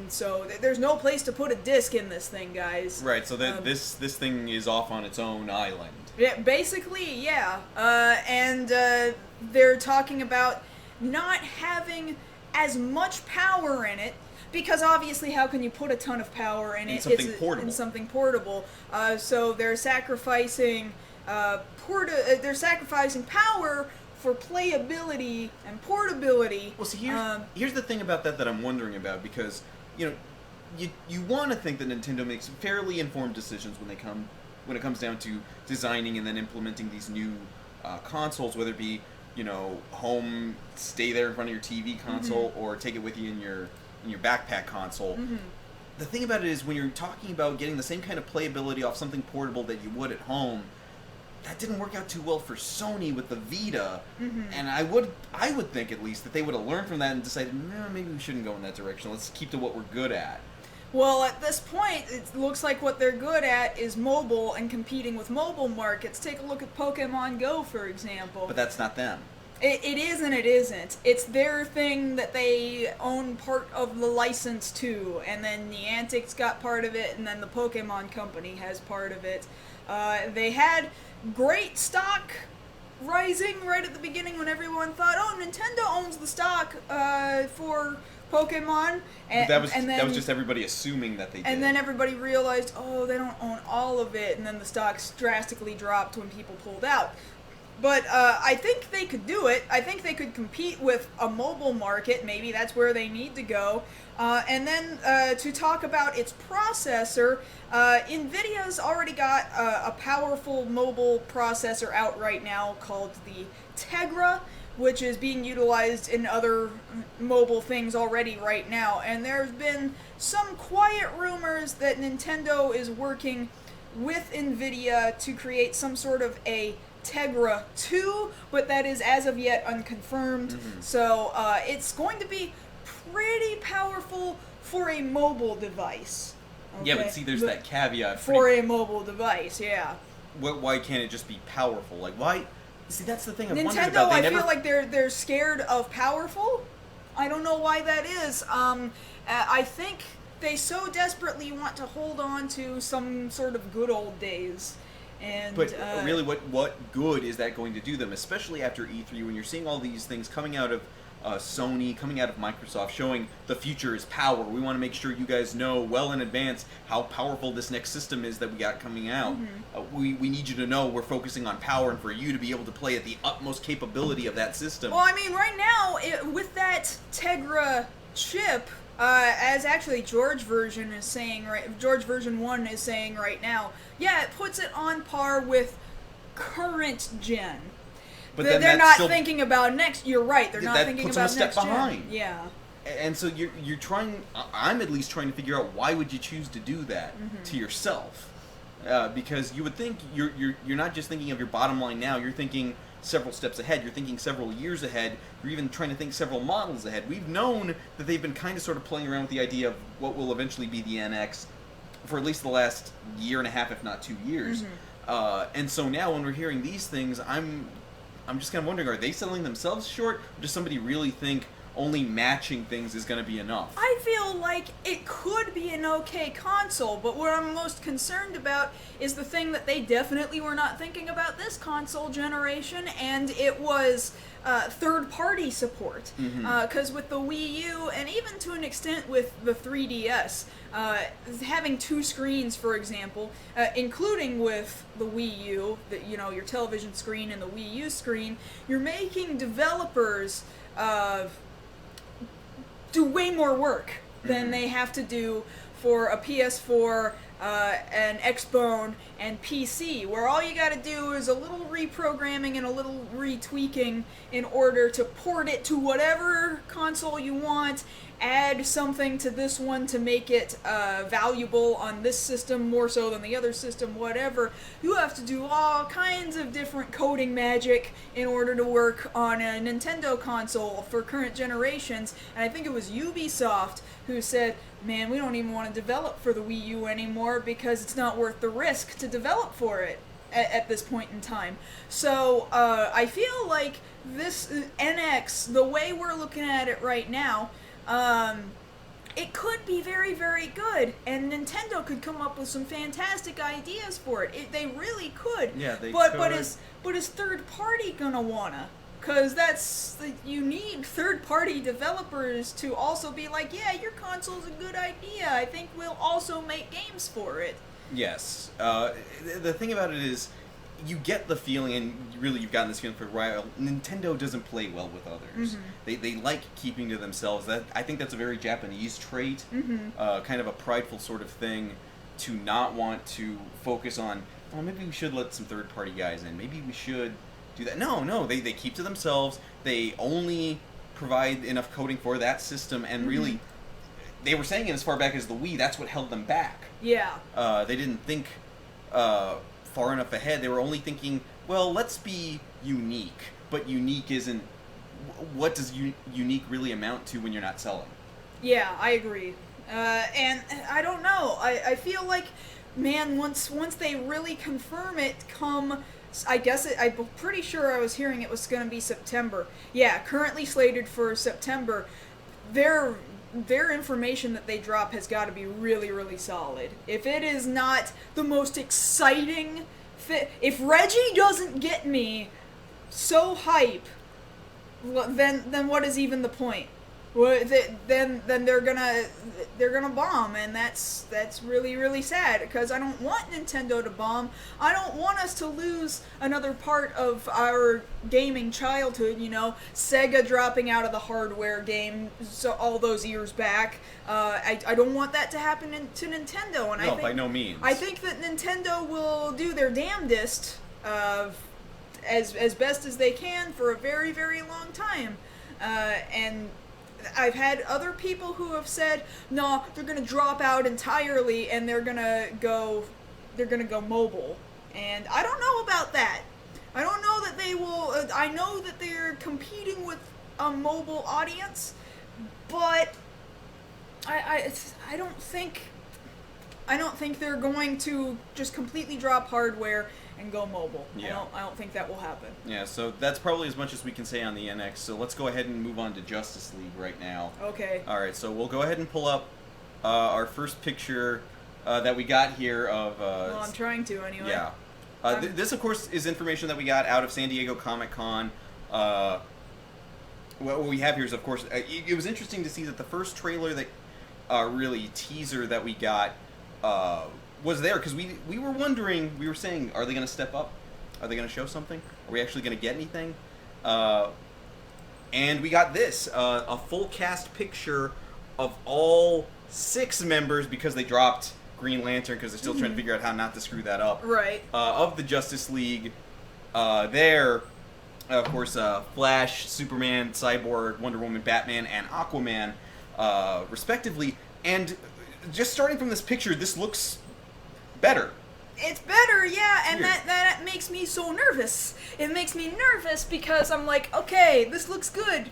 Speaker 1: So there's no place to put a disc in this thing, guys.
Speaker 2: Right, so this thing is off on its own island.
Speaker 1: Yeah, basically, yeah. And they're talking about not having as much power in it, because obviously how can you put a ton of power in
Speaker 2: something portable.
Speaker 1: In something portable? So they're sacrificing they're sacrificing power for playability and portability.
Speaker 2: Well, see, here's the thing about that I'm wondering about, because, you know, you want to think that Nintendo makes fairly informed decisions when it comes down to designing and then implementing these new consoles, whether it be, you know, home, stay there in front of your TV console, or take it with you in your backpack console. The thing about it is, when you're talking about getting the same kind of playability off something portable that you would at home, that didn't work out too well for Sony with the Vita, and I would think at least that they would have learned from that and decided, no, maybe we shouldn't go in that direction. Let's keep to what we're good at.
Speaker 1: Well, at this point, it looks like what they're good at is mobile and competing with mobile markets. Take a look at Pokemon Go, for example.
Speaker 2: But that's not them.
Speaker 1: It is and it isn't. It's their thing that they own part of the license to, and then Niantic's got part of it, and then the Pokemon Company has part of it. They had great stock rising right at the beginning when everyone thought, oh, Nintendo owns the stock for Pokemon.
Speaker 2: And that was just everybody assuming that they did.
Speaker 1: And then everybody realized, oh, they don't own all of it, and then the stocks drastically dropped when people pulled out. But I think they could do it. I think they could compete with a mobile market. Maybe that's where they need to go. And then to talk about its processor, NVIDIA's already got a powerful mobile processor out right now called the Tegra, which is being utilized in other mobile things already right now. And there's been some quiet rumors that Nintendo is working with NVIDIA to create some sort of a Tegra 2, but that is as of yet unconfirmed. So it's going to be pretty powerful for a mobile device. Okay?
Speaker 2: Yeah, but see, there's that caveat.
Speaker 1: For a mobile device, yeah.
Speaker 2: Why can't it just be powerful? Like, why? See, that's the thing I've wondered
Speaker 1: Nintendo,
Speaker 2: about.
Speaker 1: I feel like they're scared of powerful. I don't know why that is. I think they so desperately want to hold on to some sort of good old days.
Speaker 2: But really, what good is that going to do them, especially after E3, when you're seeing all these things coming out of Sony, coming out of Microsoft, showing the future is power. We want to make sure you guys know well in advance how powerful this next system is that we got coming out. We need you to know we're focusing on power, and for you to be able to play at the utmost capability of that system.
Speaker 1: Well, I mean, right now, with that Tegra chip, as actually George version 1 is saying right now, yeah, it puts it on par with current gen. But they're not thinking about next. You're right. They're not thinking about next gen.
Speaker 2: That puts them a step behind.
Speaker 1: Yeah.
Speaker 2: And so you're trying. I'm at least trying to figure out, why would you choose to do that to yourself? Because you would think you're not just thinking of your bottom line now. You're thinking several steps ahead. You're thinking several years ahead. You're even trying to think several models ahead. We've known that they've been kind of sort of playing around with the idea of what will eventually be the NX for at least the last year and a half, if not 2 years. And so now when we're hearing these things, I'm just kind of wondering, are they selling themselves short? Or does somebody really think, only matching things is going to be enough.
Speaker 1: I feel like it could be an okay console, but what I'm most concerned about is the thing that they definitely were not thinking about this console generation, and it was third-party support. Because with the Wii U, and even to an extent with the 3DS, having two screens, for example, including with the Wii U, your television screen and the Wii U screen, you're making developers do way more work than they have to do for a PS4, an Xbone, and PC, where all you gotta do is a little reprogramming and a little retweaking in order to port it to whatever console you want, add something to this one to make it valuable on this system more so than the other system, whatever. You have to do all kinds of different coding magic in order to work on a Nintendo console for current generations, and I think it was Ubisoft who said, man, we don't even want to develop for the Wii U anymore because it's not worth the risk to develop for it at this point in time. So I feel like this NX, the way we're looking at it right now, it could be very, very good, and Nintendo could come up with some fantastic ideas for it. They really could.
Speaker 2: Yeah, they
Speaker 1: could. But is third party gonna wanna? Because you need third-party developers to also be like, yeah, your console's a good idea. I think we'll also make games for it.
Speaker 2: Yes. The thing about it is, you get the feeling, and really you've gotten this feeling for a while, Nintendo doesn't play well with others. They like keeping to themselves. I think that's a very Japanese trait, kind of a prideful sort of thing, to not want to focus on, well, maybe we should let some third-party guys in. Maybe we should do that. No, they keep to themselves. They only provide enough coding for that system, and really, they were saying it as far back as the Wii, that's what held them back.
Speaker 1: Yeah.
Speaker 2: They didn't think far enough ahead. They were only thinking, well, let's be unique. But unique isn't... What does unique really amount to when you're not selling?
Speaker 1: Yeah, I agree. And I don't know. I feel like, man, once they really confirm it come... I'm pretty sure I was hearing it was going to be September. Yeah, currently slated for September. Their information that they drop has got to be really, really solid. If it is not the most exciting if Reggie doesn't get me so hype, then what is even the point? Then they're gonna bomb, and that's really, really sad, because I don't want Nintendo to bomb. I don't want us to lose another part of our gaming childhood, Sega dropping out of the hardware game all those years back. I don't want that to happen to Nintendo, and
Speaker 2: no, by no means.
Speaker 1: I think that Nintendo will do their damnedest as best as they can for a very, very long time, and I've had other people who have said, no, they're going to drop out entirely and they're going to go mobile. And I don't know about that. I don't know that they will. I know that they're competing with a mobile audience, but I don't think they're going to just completely drop hardware and go mobile.
Speaker 2: Yeah.
Speaker 1: I don't think that will happen.
Speaker 2: Yeah, so that's probably as much as we can say on the NX. So let's go ahead and move on to Justice League right now.
Speaker 1: Okay.
Speaker 2: All right, so we'll go ahead and pull up our first picture that we got here of...
Speaker 1: well, I'm trying to anyway.
Speaker 2: Yeah. This, of course, is information that we got out of San Diego Comic-Con. What we have here is, of course... it was interesting to see that the first trailer that... really teaser that we got... was there, because we were wondering, we were saying, are they going to step up? Are they going to show something? Are we actually going to get anything? And we got this, a full cast picture of all 6 members, because they dropped Green Lantern, because they're still trying to figure out how not to screw that up.
Speaker 1: Right.
Speaker 2: Of the Justice League. There, of course, Flash, Superman, Cyborg, Wonder Woman, Batman, and Aquaman, respectively. And just starting from this picture, this looks better.
Speaker 1: It's better, yeah, and that makes me so nervous. It makes me nervous because I'm like, okay, this looks good.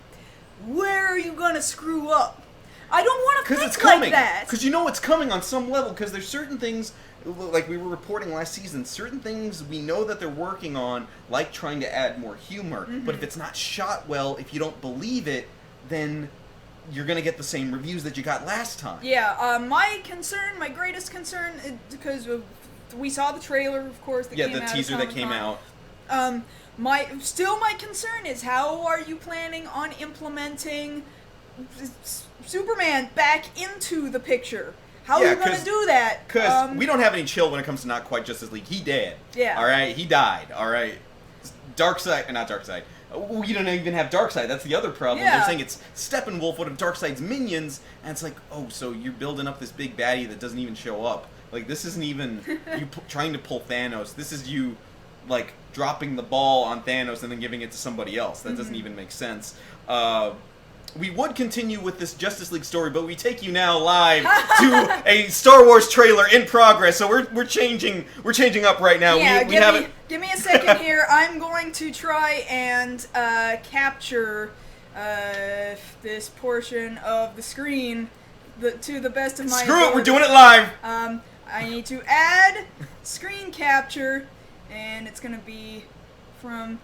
Speaker 1: Where are you gonna screw up? I don't want to think like that.
Speaker 2: Because you know it's coming on some level, because there's certain things, like we were reporting last season, certain things we know that they're working on, like trying to add more humor. But if it's not shot well, if you don't believe it, then you're gonna get the same reviews that you got last time.
Speaker 1: Yeah, my greatest concern, because we saw the trailer, of course, that came out.
Speaker 2: Yeah, the teaser that came out.
Speaker 1: My concern is, how are you planning on implementing Superman back into the picture? How are you going to do that?
Speaker 2: Because we don't have any chill when it comes to Not Quite Justice League. He dead.
Speaker 1: Yeah.
Speaker 2: All right? He died. All right? Darkseid, not Darkseid. We don't even have Darkseid. That's the other problem.
Speaker 1: Yeah.
Speaker 2: They're saying it's Steppenwolf, one of Darkseid's minions, and it's like, oh, so you're building up this big baddie that doesn't even show up. Like, this isn't even you trying to pull Thanos. This is you, like, dropping the ball on Thanos and then giving it to somebody else. That doesn't even make sense. We would continue with this Justice League story, but we take you now live to a Star Wars trailer in progress. So we're changing up right now.
Speaker 1: Yeah,
Speaker 2: we
Speaker 1: give me a second here. I'm going to try and capture this portion of the screen to the best of my
Speaker 2: Screw
Speaker 1: ability.
Speaker 2: it, we're doing it live.
Speaker 1: I need to add screen capture, and it's gonna be from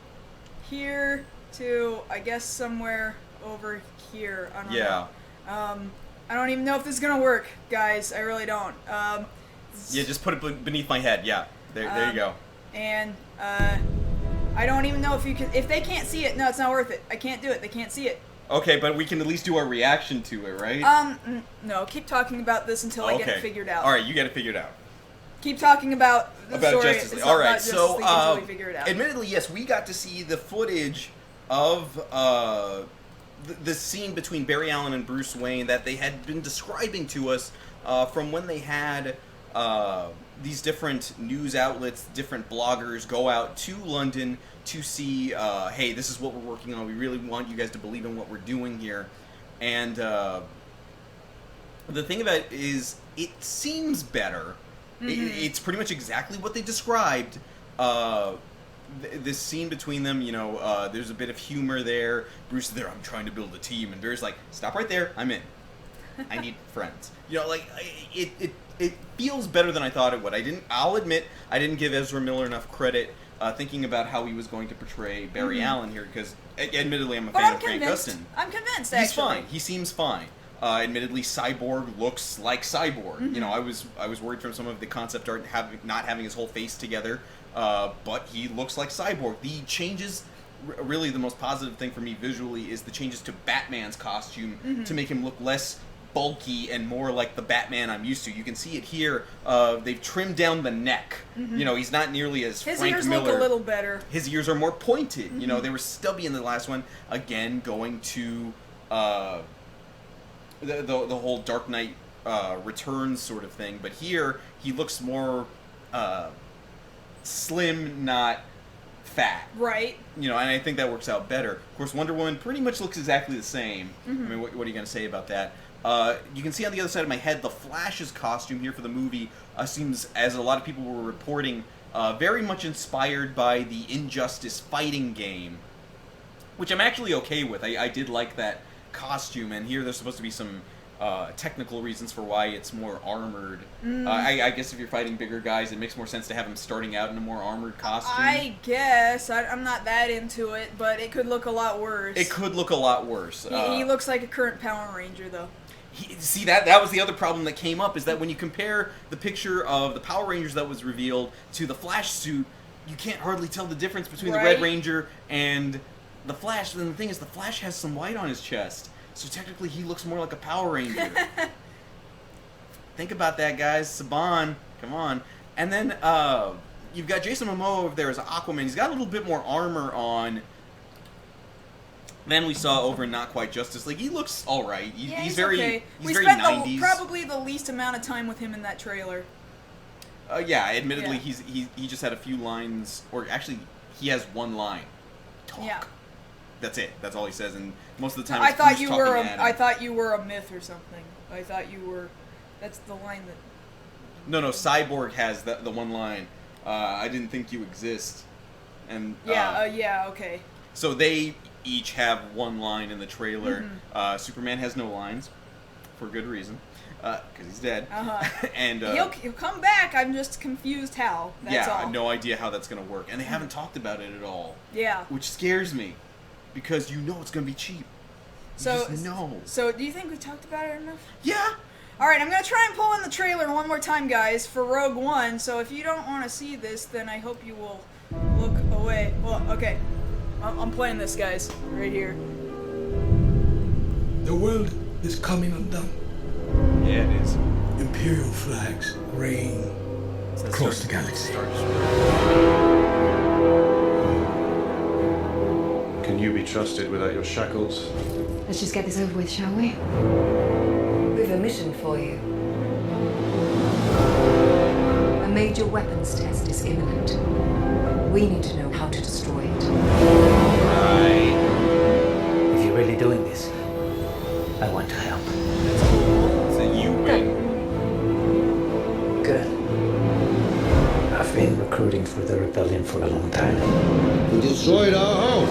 Speaker 1: here to, I guess, somewhere over here. I don't know. I don't even know if this is gonna work, guys. I really don't.
Speaker 2: Yeah, just put it beneath my head. Yeah, there you go.
Speaker 1: And I don't even know if you can. If they can't see it, no, it's not worth it. I can't do it. They can't see it.
Speaker 2: Okay, but we can at least do our reaction to it, right?
Speaker 1: No. Keep talking about this until I get it figured out.
Speaker 2: All right, you get it figured out.
Speaker 1: Keep talking about the story.
Speaker 2: Justice League. All right, so
Speaker 1: until we figure it out.
Speaker 2: Admittedly, yes, we got to see the footage of the scene between Barry Allen and Bruce Wayne that they had been describing to us from when they had these different news outlets, different bloggers go out to London to see, hey, this is what we're working on. We really want you guys to believe in what we're doing here. And the thing about it is, it seems better. It's pretty much exactly what they described. This scene between them, you know, there's a bit of humor there. Bruce is there, I'm trying to build a team, and Barry's like, stop right there, I'm in. I need friends. You know, like, it feels better than I thought it would. I'll admit, I didn't give Ezra Miller enough credit thinking about how he was going to portray Barry Allen here, because, admittedly, I'm a fan of Grant Gustin.
Speaker 1: I'm convinced, actually.
Speaker 2: He's fine. He seems fine. Admittedly, Cyborg looks like Cyborg. You know, I was worried from some of the concept art not having his whole face together, but he looks like Cyborg. The changes, really the most positive thing for me visually, is the changes to Batman's costume to make him look less bulky and more like the Batman I'm used to. You can see it here. They've trimmed down the neck. You know, he's not nearly as
Speaker 1: His
Speaker 2: Frank
Speaker 1: ears
Speaker 2: Miller.
Speaker 1: look a little better.
Speaker 2: His ears are more pointed. You know, they were stubby in the last one. Again, going to the whole Dark Knight Returns sort of thing. But here, he looks more slim, not fat.
Speaker 1: Right.
Speaker 2: You know, and I think that works out better. Of course, Wonder Woman pretty much looks exactly the same. I mean, what are you going to say about that? You can see on the other side of my head, the Flash's costume here for the movie seems, as a lot of people were reporting, very much inspired by the Injustice fighting game, which I'm actually okay with. I did like that costume, and here there's supposed to be some technical reasons for why it's more armored. I guess if you're fighting bigger guys, it makes more sense to have him starting out in a more armored costume.
Speaker 1: I guess. I'm not that into it, but it could look a lot worse.
Speaker 2: It could look a lot worse.
Speaker 1: He looks like a current Power Ranger, though.
Speaker 2: See, that was the other problem that came up, is that when you compare the picture of the Power Rangers that was revealed to the Flash suit, you can't hardly tell the difference between the Red Ranger and the Flash. And the thing is, the Flash has some white on his chest, so technically he looks more like a Power Ranger. Think about that, guys. Saban, come on. And then you've got Jason Momoa over there as Aquaman. He's got a little bit more armor on than we saw over in Not Quite Justice League. He looks all right. He's very
Speaker 1: okay.
Speaker 2: He's
Speaker 1: we
Speaker 2: very
Speaker 1: spent
Speaker 2: 90s.
Speaker 1: Probably the least amount of time with him in that trailer.
Speaker 2: Yeah, admittedly, he just had a few lines, or actually, he has one line. Talk.
Speaker 1: Yeah.
Speaker 2: That's it. That's all he says, and most of the time
Speaker 1: I
Speaker 2: it's
Speaker 1: thought
Speaker 2: Bruce
Speaker 1: you
Speaker 2: talking
Speaker 1: were
Speaker 2: at him.
Speaker 1: I thought you were a myth or something. I thought you were. That's the line that.
Speaker 2: No, Cyborg has the one line. I didn't think you exist, and
Speaker 1: yeah. Okay.
Speaker 2: So they each have one line in the trailer. Superman has no lines, for good reason, because he's dead. And
Speaker 1: he'll come back. I'm just confused how. That's all.
Speaker 2: I have no idea how that's gonna work, and they haven't talked about it at all.
Speaker 1: Yeah.
Speaker 2: Which scares me, because you know it's gonna be cheap.
Speaker 1: So,
Speaker 2: just know.
Speaker 1: So, do you think we talked about it enough?
Speaker 2: Yeah.
Speaker 1: All right, I'm gonna try and pull in the trailer one more time, guys, for Rogue One. So if you don't want to see this, then I hope you will look away. Well, okay, I'm playing this, guys, right here.
Speaker 3: The world is coming undone.
Speaker 2: Yeah, it is.
Speaker 3: Imperial flags reign across the galaxy.
Speaker 4: Can you be trusted without your shackles?
Speaker 5: Let's just get this over with, shall we? We've a mission for you. A major weapons test is imminent. We need to know how to destroy it.
Speaker 2: Right.
Speaker 6: If you're really doing this, I want to help.
Speaker 2: So you win.
Speaker 6: Good. I've been recruiting for the rebellion for a long time.
Speaker 7: We destroyed our home.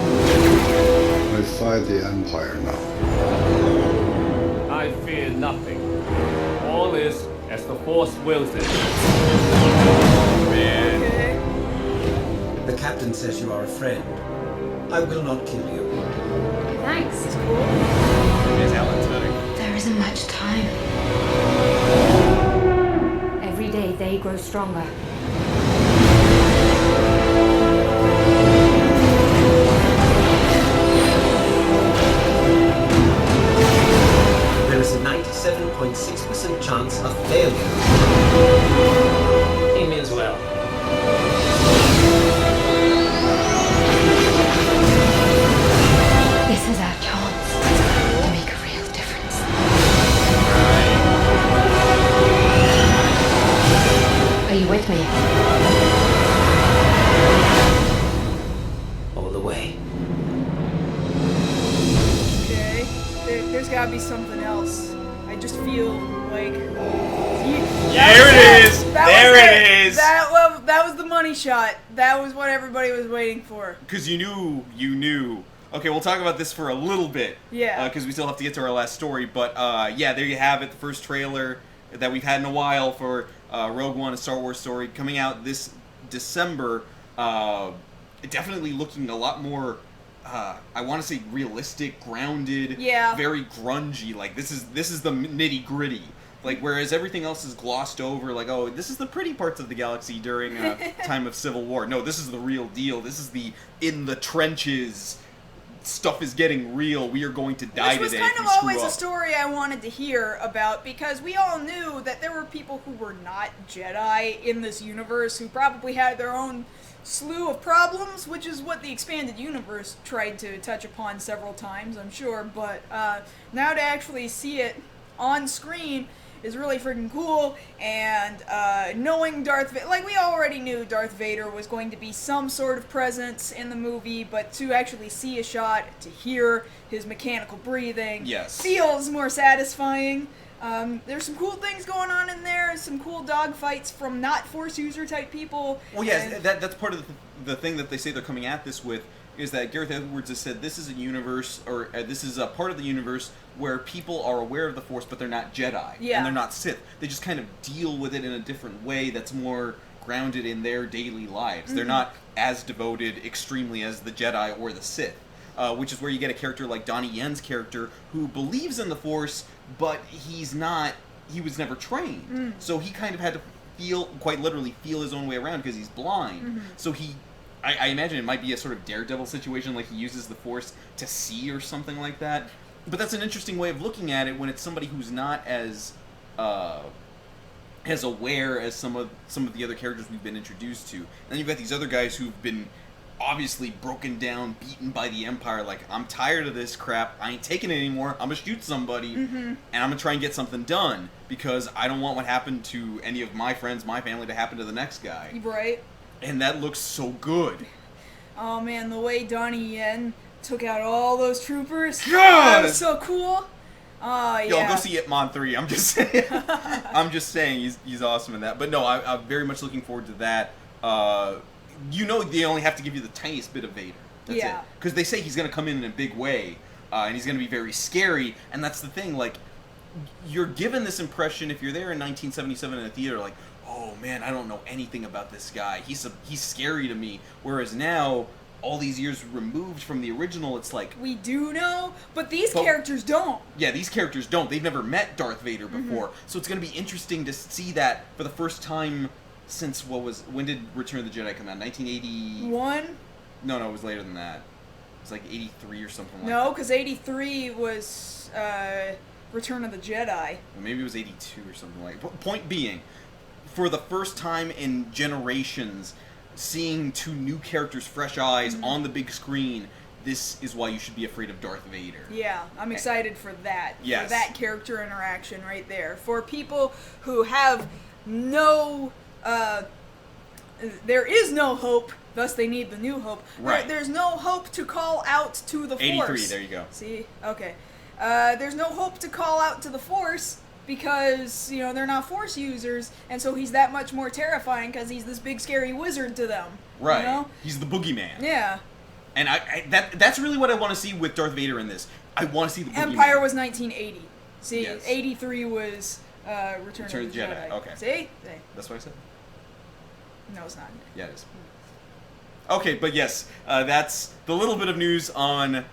Speaker 7: I fight the Empire now.
Speaker 8: I fear nothing. All is as the Force wills it.
Speaker 2: Man.
Speaker 6: The captain says you are a friend. I will not kill you.
Speaker 5: Thanks.
Speaker 2: It's Alan Tudyk.
Speaker 5: There isn't much time. Every day they grow stronger.
Speaker 6: There is a 97.6% chance of failure. He means well.
Speaker 5: This is our chance to make a real difference. Are you with me?
Speaker 6: All the way.
Speaker 1: Okay, there's gotta be something else. I just feel like.
Speaker 2: There it is! There it is!
Speaker 1: That was the money shot. That was what everybody was waiting for.
Speaker 2: Because you knew. Okay, we'll talk about this for a little bit.
Speaker 1: Yeah.
Speaker 2: Because we still have to get to our last story. But, yeah, there you have it. The first trailer that we've had in a while for Rogue One, a Star Wars story, coming out this December. Definitely looking a lot more, I want to say realistic, grounded,
Speaker 1: Yeah.
Speaker 2: very grungy. Like, this is the nitty-gritty. Like, whereas everything else is glossed over, like, oh, this is the pretty parts of the galaxy during a time of Civil War. No, this is the real deal. This is the in the trenches. Stuff is getting real. We are going to die
Speaker 1: Which was
Speaker 2: today.
Speaker 1: kind
Speaker 2: if
Speaker 1: of
Speaker 2: we screw
Speaker 1: always
Speaker 2: up.
Speaker 1: a story I wanted to hear about, because we all knew that there were people who were not Jedi in this universe who probably had their own slew of problems, which is what the expanded universe tried to touch upon several times, I'm sure. But now to actually see it on screen is really freaking cool, and knowing Darth Vader, like, we already knew Darth Vader was going to be some sort of presence in the movie, but to actually see a shot, to hear his mechanical breathing,
Speaker 2: Yes.
Speaker 1: feels more satisfying. There's some cool things going on in there, some cool dogfights from not Force user type people.
Speaker 2: Well, yes,
Speaker 1: and-
Speaker 2: that's part of the thing that they say they're coming at this with, is that Gareth Edwards has said this is a universe, or this is a part of the universe where people are aware of the Force, but they're not Jedi.
Speaker 1: Yeah.
Speaker 2: And they're not Sith. They just kind of deal with it in a different way that's more grounded in their daily lives.
Speaker 1: Mm-hmm.
Speaker 2: They're not as devoted extremely as the Jedi or the Sith. Which is where you get a character like Donnie Yen's character, who believes in the Force, but he was never trained. So he kind of had to quite literally feel his own way around because he's blind. So I imagine it might be a sort of Daredevil situation, like he uses the Force to see or something like that. But that's an interesting way of looking at it when it's somebody who's not as aware as some of the other characters we've been introduced to. And then you've got these other guys who've been obviously broken down, beaten by the Empire. Like, I'm tired of this crap. I ain't taking it anymore. I'm gonna shoot somebody, and I'm gonna try and get something done because I don't want what happened to any of my friends, my family, to happen to the next guy.
Speaker 1: Right.
Speaker 2: And that looks so good.
Speaker 1: Oh man, the way Donnie Yen took out all those troopers.
Speaker 2: God!
Speaker 1: That was so cool. Yeah.
Speaker 2: Yo, go see Ip Man 3. I'm just saying. I'm just saying he's awesome in that. But no, I'm very much looking forward to that. They only have to give you the tiniest bit of Vader. That's
Speaker 1: Yeah.
Speaker 2: it. Because they say he's going to come in a big way, and he's going to be very scary. And that's the thing. Like, you're given this impression if you're there in 1977 in a theater, like, oh man, I don't know anything about this guy. He's scary to me. Whereas now, all these years removed from the original, it's like...
Speaker 1: We do know, but these characters don't.
Speaker 2: Yeah, these characters don't. They've never met Darth Vader before. So it's going to be interesting to see that for the first time since when did Return of the Jedi come out? 1981? No, it was later than that. It was like 83 or something like that.
Speaker 1: No, because 83 was Return of the Jedi.
Speaker 2: Well, maybe it was 82 or something like that. Point being, for the first time in generations, seeing two new characters, fresh eyes, on the big screen, this is why you should be afraid of Darth Vader.
Speaker 1: Yeah, I'm excited for that.
Speaker 2: Yes.
Speaker 1: For that character interaction right there. For people who have no... there is no hope, thus they need the new hope.
Speaker 2: Right.
Speaker 1: There's no hope to call out to the Force.
Speaker 2: 83, there you go.
Speaker 1: See? Okay. There's no hope to call out to the Force because, they're not Force users, and so he's that much more terrifying because he's this big scary wizard to them.
Speaker 2: Right. He's the boogeyman.
Speaker 1: Yeah.
Speaker 2: And that's really what I want to see with Darth Vader in this. I want to see the boogeyman.
Speaker 1: Empire was 1980. See?
Speaker 2: Yes.
Speaker 1: 83 was Return of the Jedi.
Speaker 2: Okay.
Speaker 1: See?
Speaker 2: That's what I said?
Speaker 1: No, it's not.
Speaker 2: Yeah, it is. Okay, but yes, that's the little bit of news on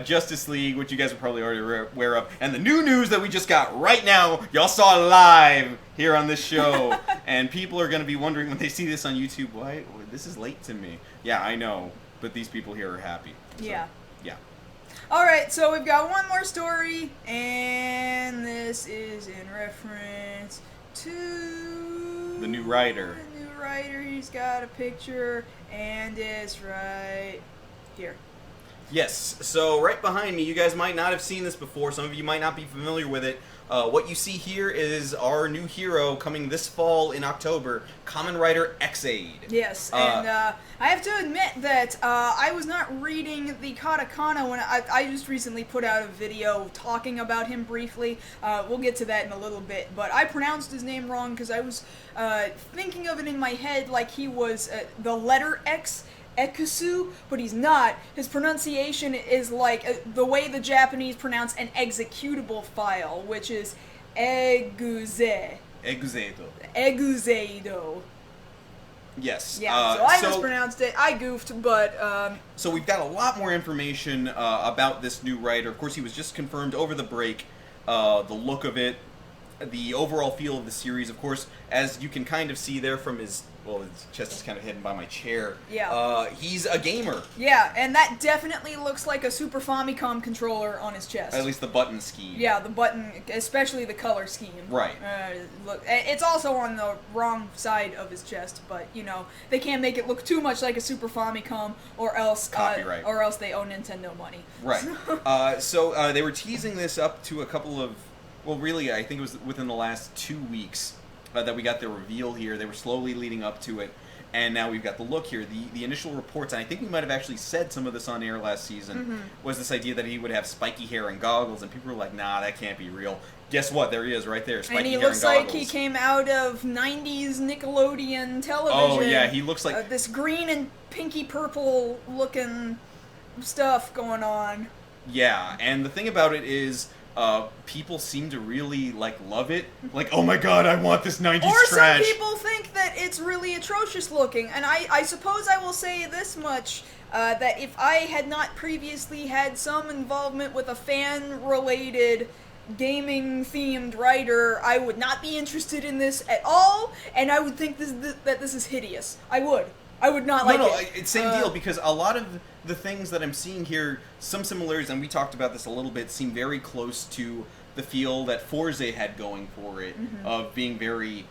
Speaker 2: Justice League, which you guys are probably already aware of. And the new news that we just got right now, y'all saw live here on this show. And people are going to be wondering when they see this on YouTube, why? This is late to me. Yeah, I know, but these people here are happy. So,
Speaker 1: Yeah.
Speaker 2: Yeah.
Speaker 1: Alright, so we've got one more story, and this is in reference to...
Speaker 2: The new rider.
Speaker 1: The new rider, he's got a picture, and it's right here.
Speaker 2: Yes, so right behind me, you guys might not have seen this before, some of you might not be familiar with it. What you see here is our new hero coming this fall in October, Kamen Rider Ex-Aid.
Speaker 1: Yes, and I have to admit that I was not reading the katakana when I just recently put out a video talking about him briefly. We'll get to that in a little bit, but I pronounced his name wrong because I was thinking of it in my head like he was the letter X, Ekusu, but he's not. His pronunciation is like the way the Japanese pronounce an executable file, which is Eguze. Eguzeido.
Speaker 2: Yes.
Speaker 1: Yeah, so I mispronounced it. I goofed, but...
Speaker 2: So we've got a lot more information about this new writer. Of course, he was just confirmed over the break. The look of it, the overall feel of the series, of course, as you can kind of see there from his... Well, his chest is kind of hidden by my chair.
Speaker 1: Yeah.
Speaker 2: He's a gamer.
Speaker 1: Yeah, and that definitely looks like a Super Famicom controller on his chest.
Speaker 2: At least the button scheme.
Speaker 1: Yeah, the button, especially the color scheme.
Speaker 2: Right.
Speaker 1: Look, it's also on the wrong side of his chest, but, they can't make it look too much like a Super Famicom, or else...
Speaker 2: Copyright.
Speaker 1: Or else they owe Nintendo money.
Speaker 2: Right. So they were teasing this up to a couple of... Well, really, I think it was within the last 2 weeks. That we got the reveal here. They were slowly leading up to it, and now we've got the look here. The initial reports, and I think we might have actually said some of this on air last season, was this idea that he would have spiky hair and goggles, and people were like, nah, that can't be real. Guess what? There he is right there, spiky hair and goggles.
Speaker 1: And he looks like he came out of 90s Nickelodeon television.
Speaker 2: Oh, yeah, he looks like...
Speaker 1: this green and pinky purple looking stuff going on.
Speaker 2: Yeah, and the thing about it is... people seem to really, love it. Like, oh my god, I want this 90s
Speaker 1: or
Speaker 2: trash.
Speaker 1: Some people think that it's really atrocious looking, and I suppose I will say this much, that if I had not previously had some involvement with a fan-related gaming-themed writer, I would not be interested in this at all, and I would think that this is hideous. I would not like it.
Speaker 2: No, it's same deal, because a lot of the things that I'm seeing here, some similarities, and we talked about this a little bit, seem very close to the feel that Forza had going for it, of being very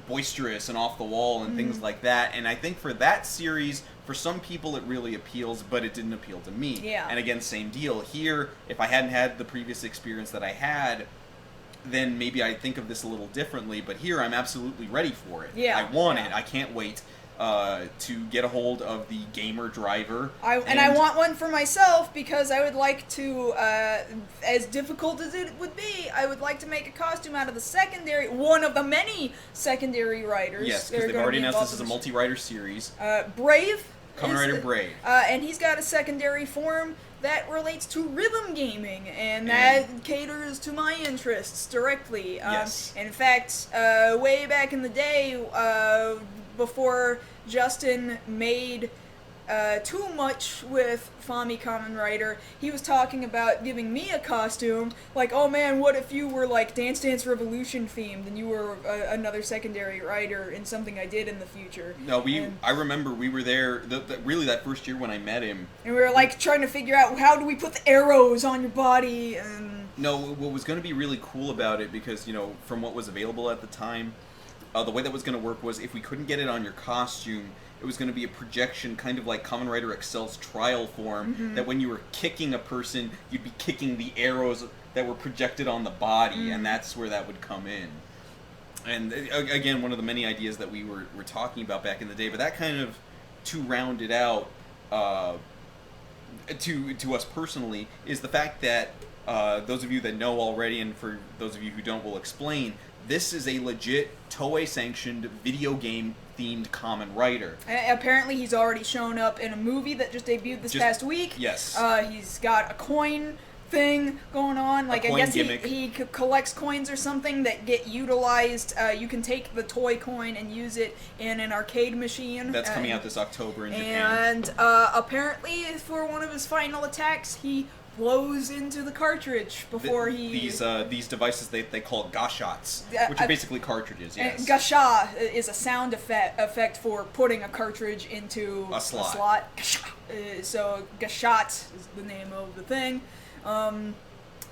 Speaker 2: boisterous and off the wall and things like that. And I think for that series, for some people it really appeals, but it didn't appeal to me.
Speaker 1: Yeah.
Speaker 2: And again, same deal. Here, if I hadn't had the previous experience that I had, then maybe I'd think of this a little differently, but here I'm absolutely ready for it.
Speaker 1: Yeah.
Speaker 2: I want it. I can't wait to get a hold of the gamer driver.
Speaker 1: And I want one for myself because I would like to, as difficult as it would be, I would like to make a costume out of one of the many secondary writers.
Speaker 2: Yes, because they've already announced this is a multi-writer series.
Speaker 1: Brave.
Speaker 2: Kamen Rider Brave.
Speaker 1: And he's got a secondary form that relates to rhythm gaming, and that caters to my interests directly.
Speaker 2: Yes.
Speaker 1: In fact, way back in the day, before Justin made too much with Fami Kamen Rider. He was talking about giving me a costume, like, oh man, what if you were like Dance Dance Revolution themed and you were another secondary rider in something I did in the future.
Speaker 2: No, I remember we were there, really that first year when I met him.
Speaker 1: And we were like trying to figure out how do we put the arrows on your body and...
Speaker 2: No, what was going to be really cool about it, because, you know, from what was available at the time, the way that was going to work was if we couldn't get it on your costume, it was going to be a projection, kind of like Kamen Rider Excel's trial form, that when you were kicking a person, you'd be kicking the arrows that were projected on the body, and that's where that would come in. And again, one of the many ideas that we were talking about back in the day, but that kind of, to round it out, to us personally, is the fact that those of you that know already, and for those of you who don't, we'll explain, this is a legit Toei-sanctioned video game-themed Kamen Rider.
Speaker 1: Apparently he's already shown up in a movie that just debuted this past week.
Speaker 2: Yes.
Speaker 1: He's got a coin thing going on. Like, I guess he collects coins or something that get utilized. You can take the toy coin and use it in an arcade machine.
Speaker 2: That's coming out this October in Japan.
Speaker 1: And apparently for one of his final attacks, he blows into the cartridge before
Speaker 2: these devices they call gashots, which are basically cartridges. Yes.
Speaker 1: Gasha is a sound effect for putting a cartridge into
Speaker 2: a slot.
Speaker 1: So gashot is the name of the thing.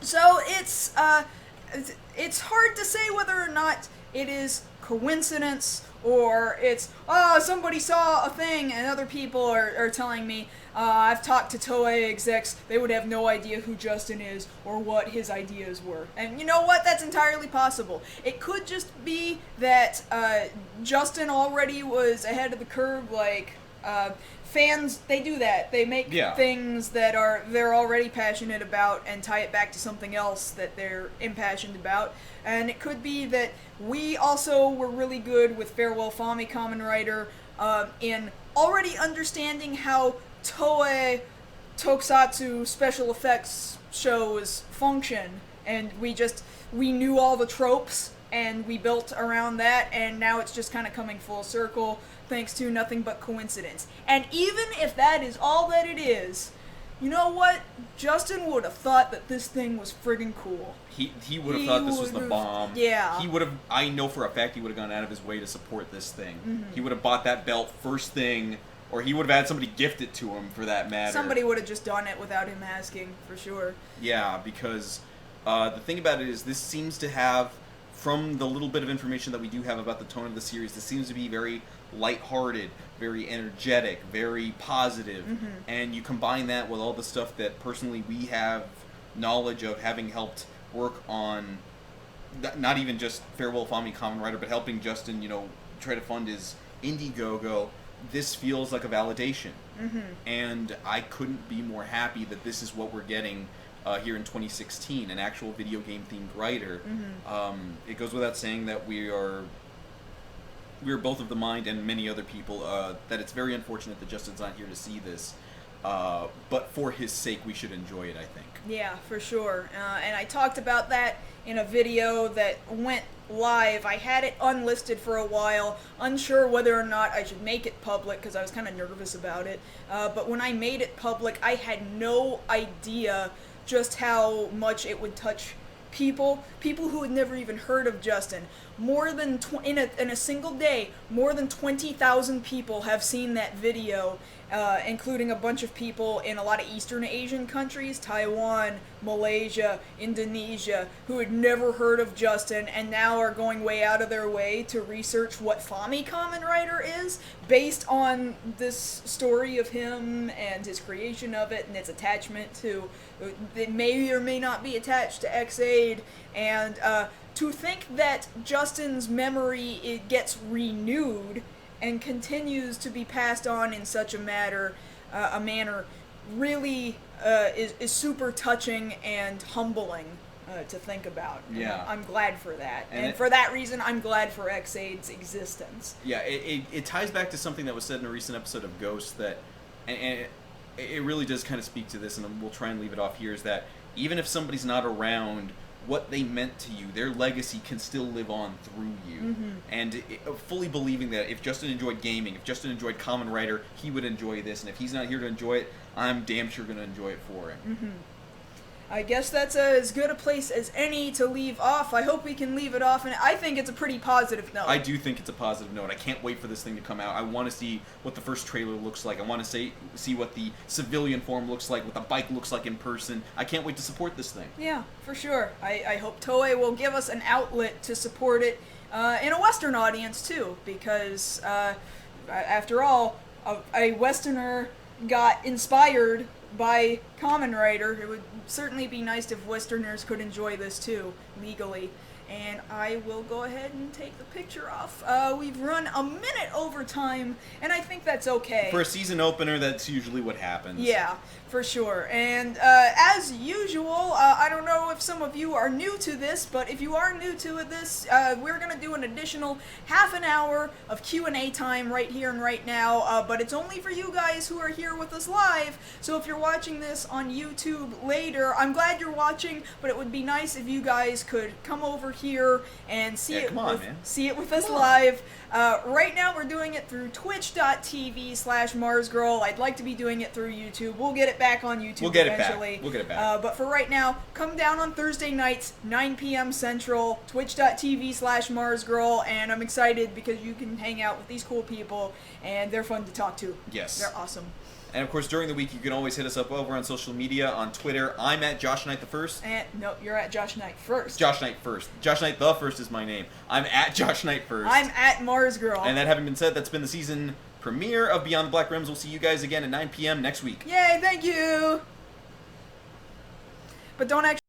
Speaker 1: So it's hard to say whether or not it is coincidence or it's, somebody saw a thing and other people are telling me, I've talked to Toei execs, they would have no idea who Justin is or what his ideas were. And you know what? That's entirely possible. It could just be that Justin already was ahead of the curve, like, fans, they do that. They make things that they're already passionate about and tie it back to something else that they're impassioned about. And it could be that we also were really good with Farewell Fami Kamen Rider in already understanding how Toei Tokusatsu special effects shows function, and we knew all the tropes and we built around that, and now it's just kind of coming full circle thanks to nothing but coincidence. And even if that is all that it is, you know what? Justin would have thought that this thing was friggin' cool.
Speaker 2: He would have thought this was the bomb.
Speaker 1: Yeah.
Speaker 2: He would have, I know for a fact he would have gone out of his way to support this thing. He would have bought that belt first thing, or he would have had somebody gift it to him for that matter.
Speaker 1: Somebody would have just done it without him asking, for sure.
Speaker 2: Yeah, because the thing about it is this seems to have, from the little bit of information that we do have about the tone of the series, this seems to be very lighthearted, very energetic, very positive, and you combine that with all the stuff that personally we have knowledge of, having helped work on not even just Farewell Fami Kamen Rider, but helping Justin, you know, try to fund his Indiegogo. This feels like a validation, and I couldn't be more happy that this is what we're getting here in 2016, an actual video game themed writer. It goes without saying that we are both of the mind, and many other people, that it's very unfortunate that Justin's not here to see this, but for his sake we should enjoy it, I think.
Speaker 1: Yeah, for sure. And I talked about that in a video that went live. I had it unlisted for a while, unsure whether or not I should make it public because I was kind of nervous about it. But when I made it public, I had no idea just how much it would touch people who had never even heard of Justin. More than in a single day, more than 20,000 people have seen that video, including a bunch of people in a lot of Eastern Asian countries, Taiwan, Malaysia, Indonesia, who had never heard of Justin and now are going way out of their way to research what Fami Kamen Rider is, based on this story of him and his creation of it and its attachment to, it may or may not be attached to Ex-Aid, and to think that Justin's memory, it gets renewed and continues to be passed on in such a manner really is super touching and humbling to think about.
Speaker 2: Yeah.
Speaker 1: I'm glad for that. And for that reason, I'm glad for Ex-Aid's existence.
Speaker 2: Yeah, it ties back to something that was said in a recent episode of Ghost that, and it really does kind of speak to this, and we'll try and leave it off here, is that even if somebody's not around what they meant to you, their legacy can still live on through you. And fully believing that if Justin enjoyed gaming, if Justin enjoyed Kamen Rider, he would enjoy this, and if he's not here to enjoy it, I'm damn sure going to enjoy it for him.
Speaker 1: I guess that's as good a place as any to leave off. I hope we can leave it off, and I think it's a pretty positive note.
Speaker 2: I do think it's a positive note. I can't wait for this thing to come out. I want to see what the first trailer looks like. I want to see what the civilian form looks like, what the bike looks like in person. I can't wait to support this thing.
Speaker 1: Yeah, for sure. I hope Toei will give us an outlet to support it in a Western audience, too, because, after all, a Westerner got inspired by Kamen Rider. It would certainly be nice if Westerners could enjoy this too, legally. And I will go ahead and take the picture off. We've run a minute over time, and I think that's okay.
Speaker 2: For a season opener, that's usually what happens.
Speaker 1: Yeah, for sure. And as usual, I don't know if some of you are new to this, but if you are new to this, we're going to do an additional half an hour of Q&A time right here and right now, but it's only for you guys who are here with us live. So if you're watching this on YouTube later, I'm glad you're watching, but it would be nice if you guys could come over here and see it with us live. Right now we're doing it through twitch.tv/MarsGirl. I'd like to be doing it through YouTube. We'll get it back on YouTube eventually.
Speaker 2: We'll get it back.
Speaker 1: But for right now, come down on Thursday nights, 9 p.m. Central, twitch.tv/MarsGirl, and I'm excited because you can hang out with these cool people, and they're fun to talk to.
Speaker 2: Yes.
Speaker 1: They're awesome.
Speaker 2: And of course, during the week, you can always hit us up over on social media, on Twitter. I'm at Josh Knight the First.
Speaker 1: And no, you're at Josh Knight First.
Speaker 2: Josh Knight First. Josh Knight the First is my name. I'm at Josh Knight First.
Speaker 1: I'm at MarsGirl.
Speaker 2: And that having been said, that's been the season premiere of Beyond the Black Rims. We'll see you guys again at 9 p.m. next week.
Speaker 1: Yay, thank you! But don't actually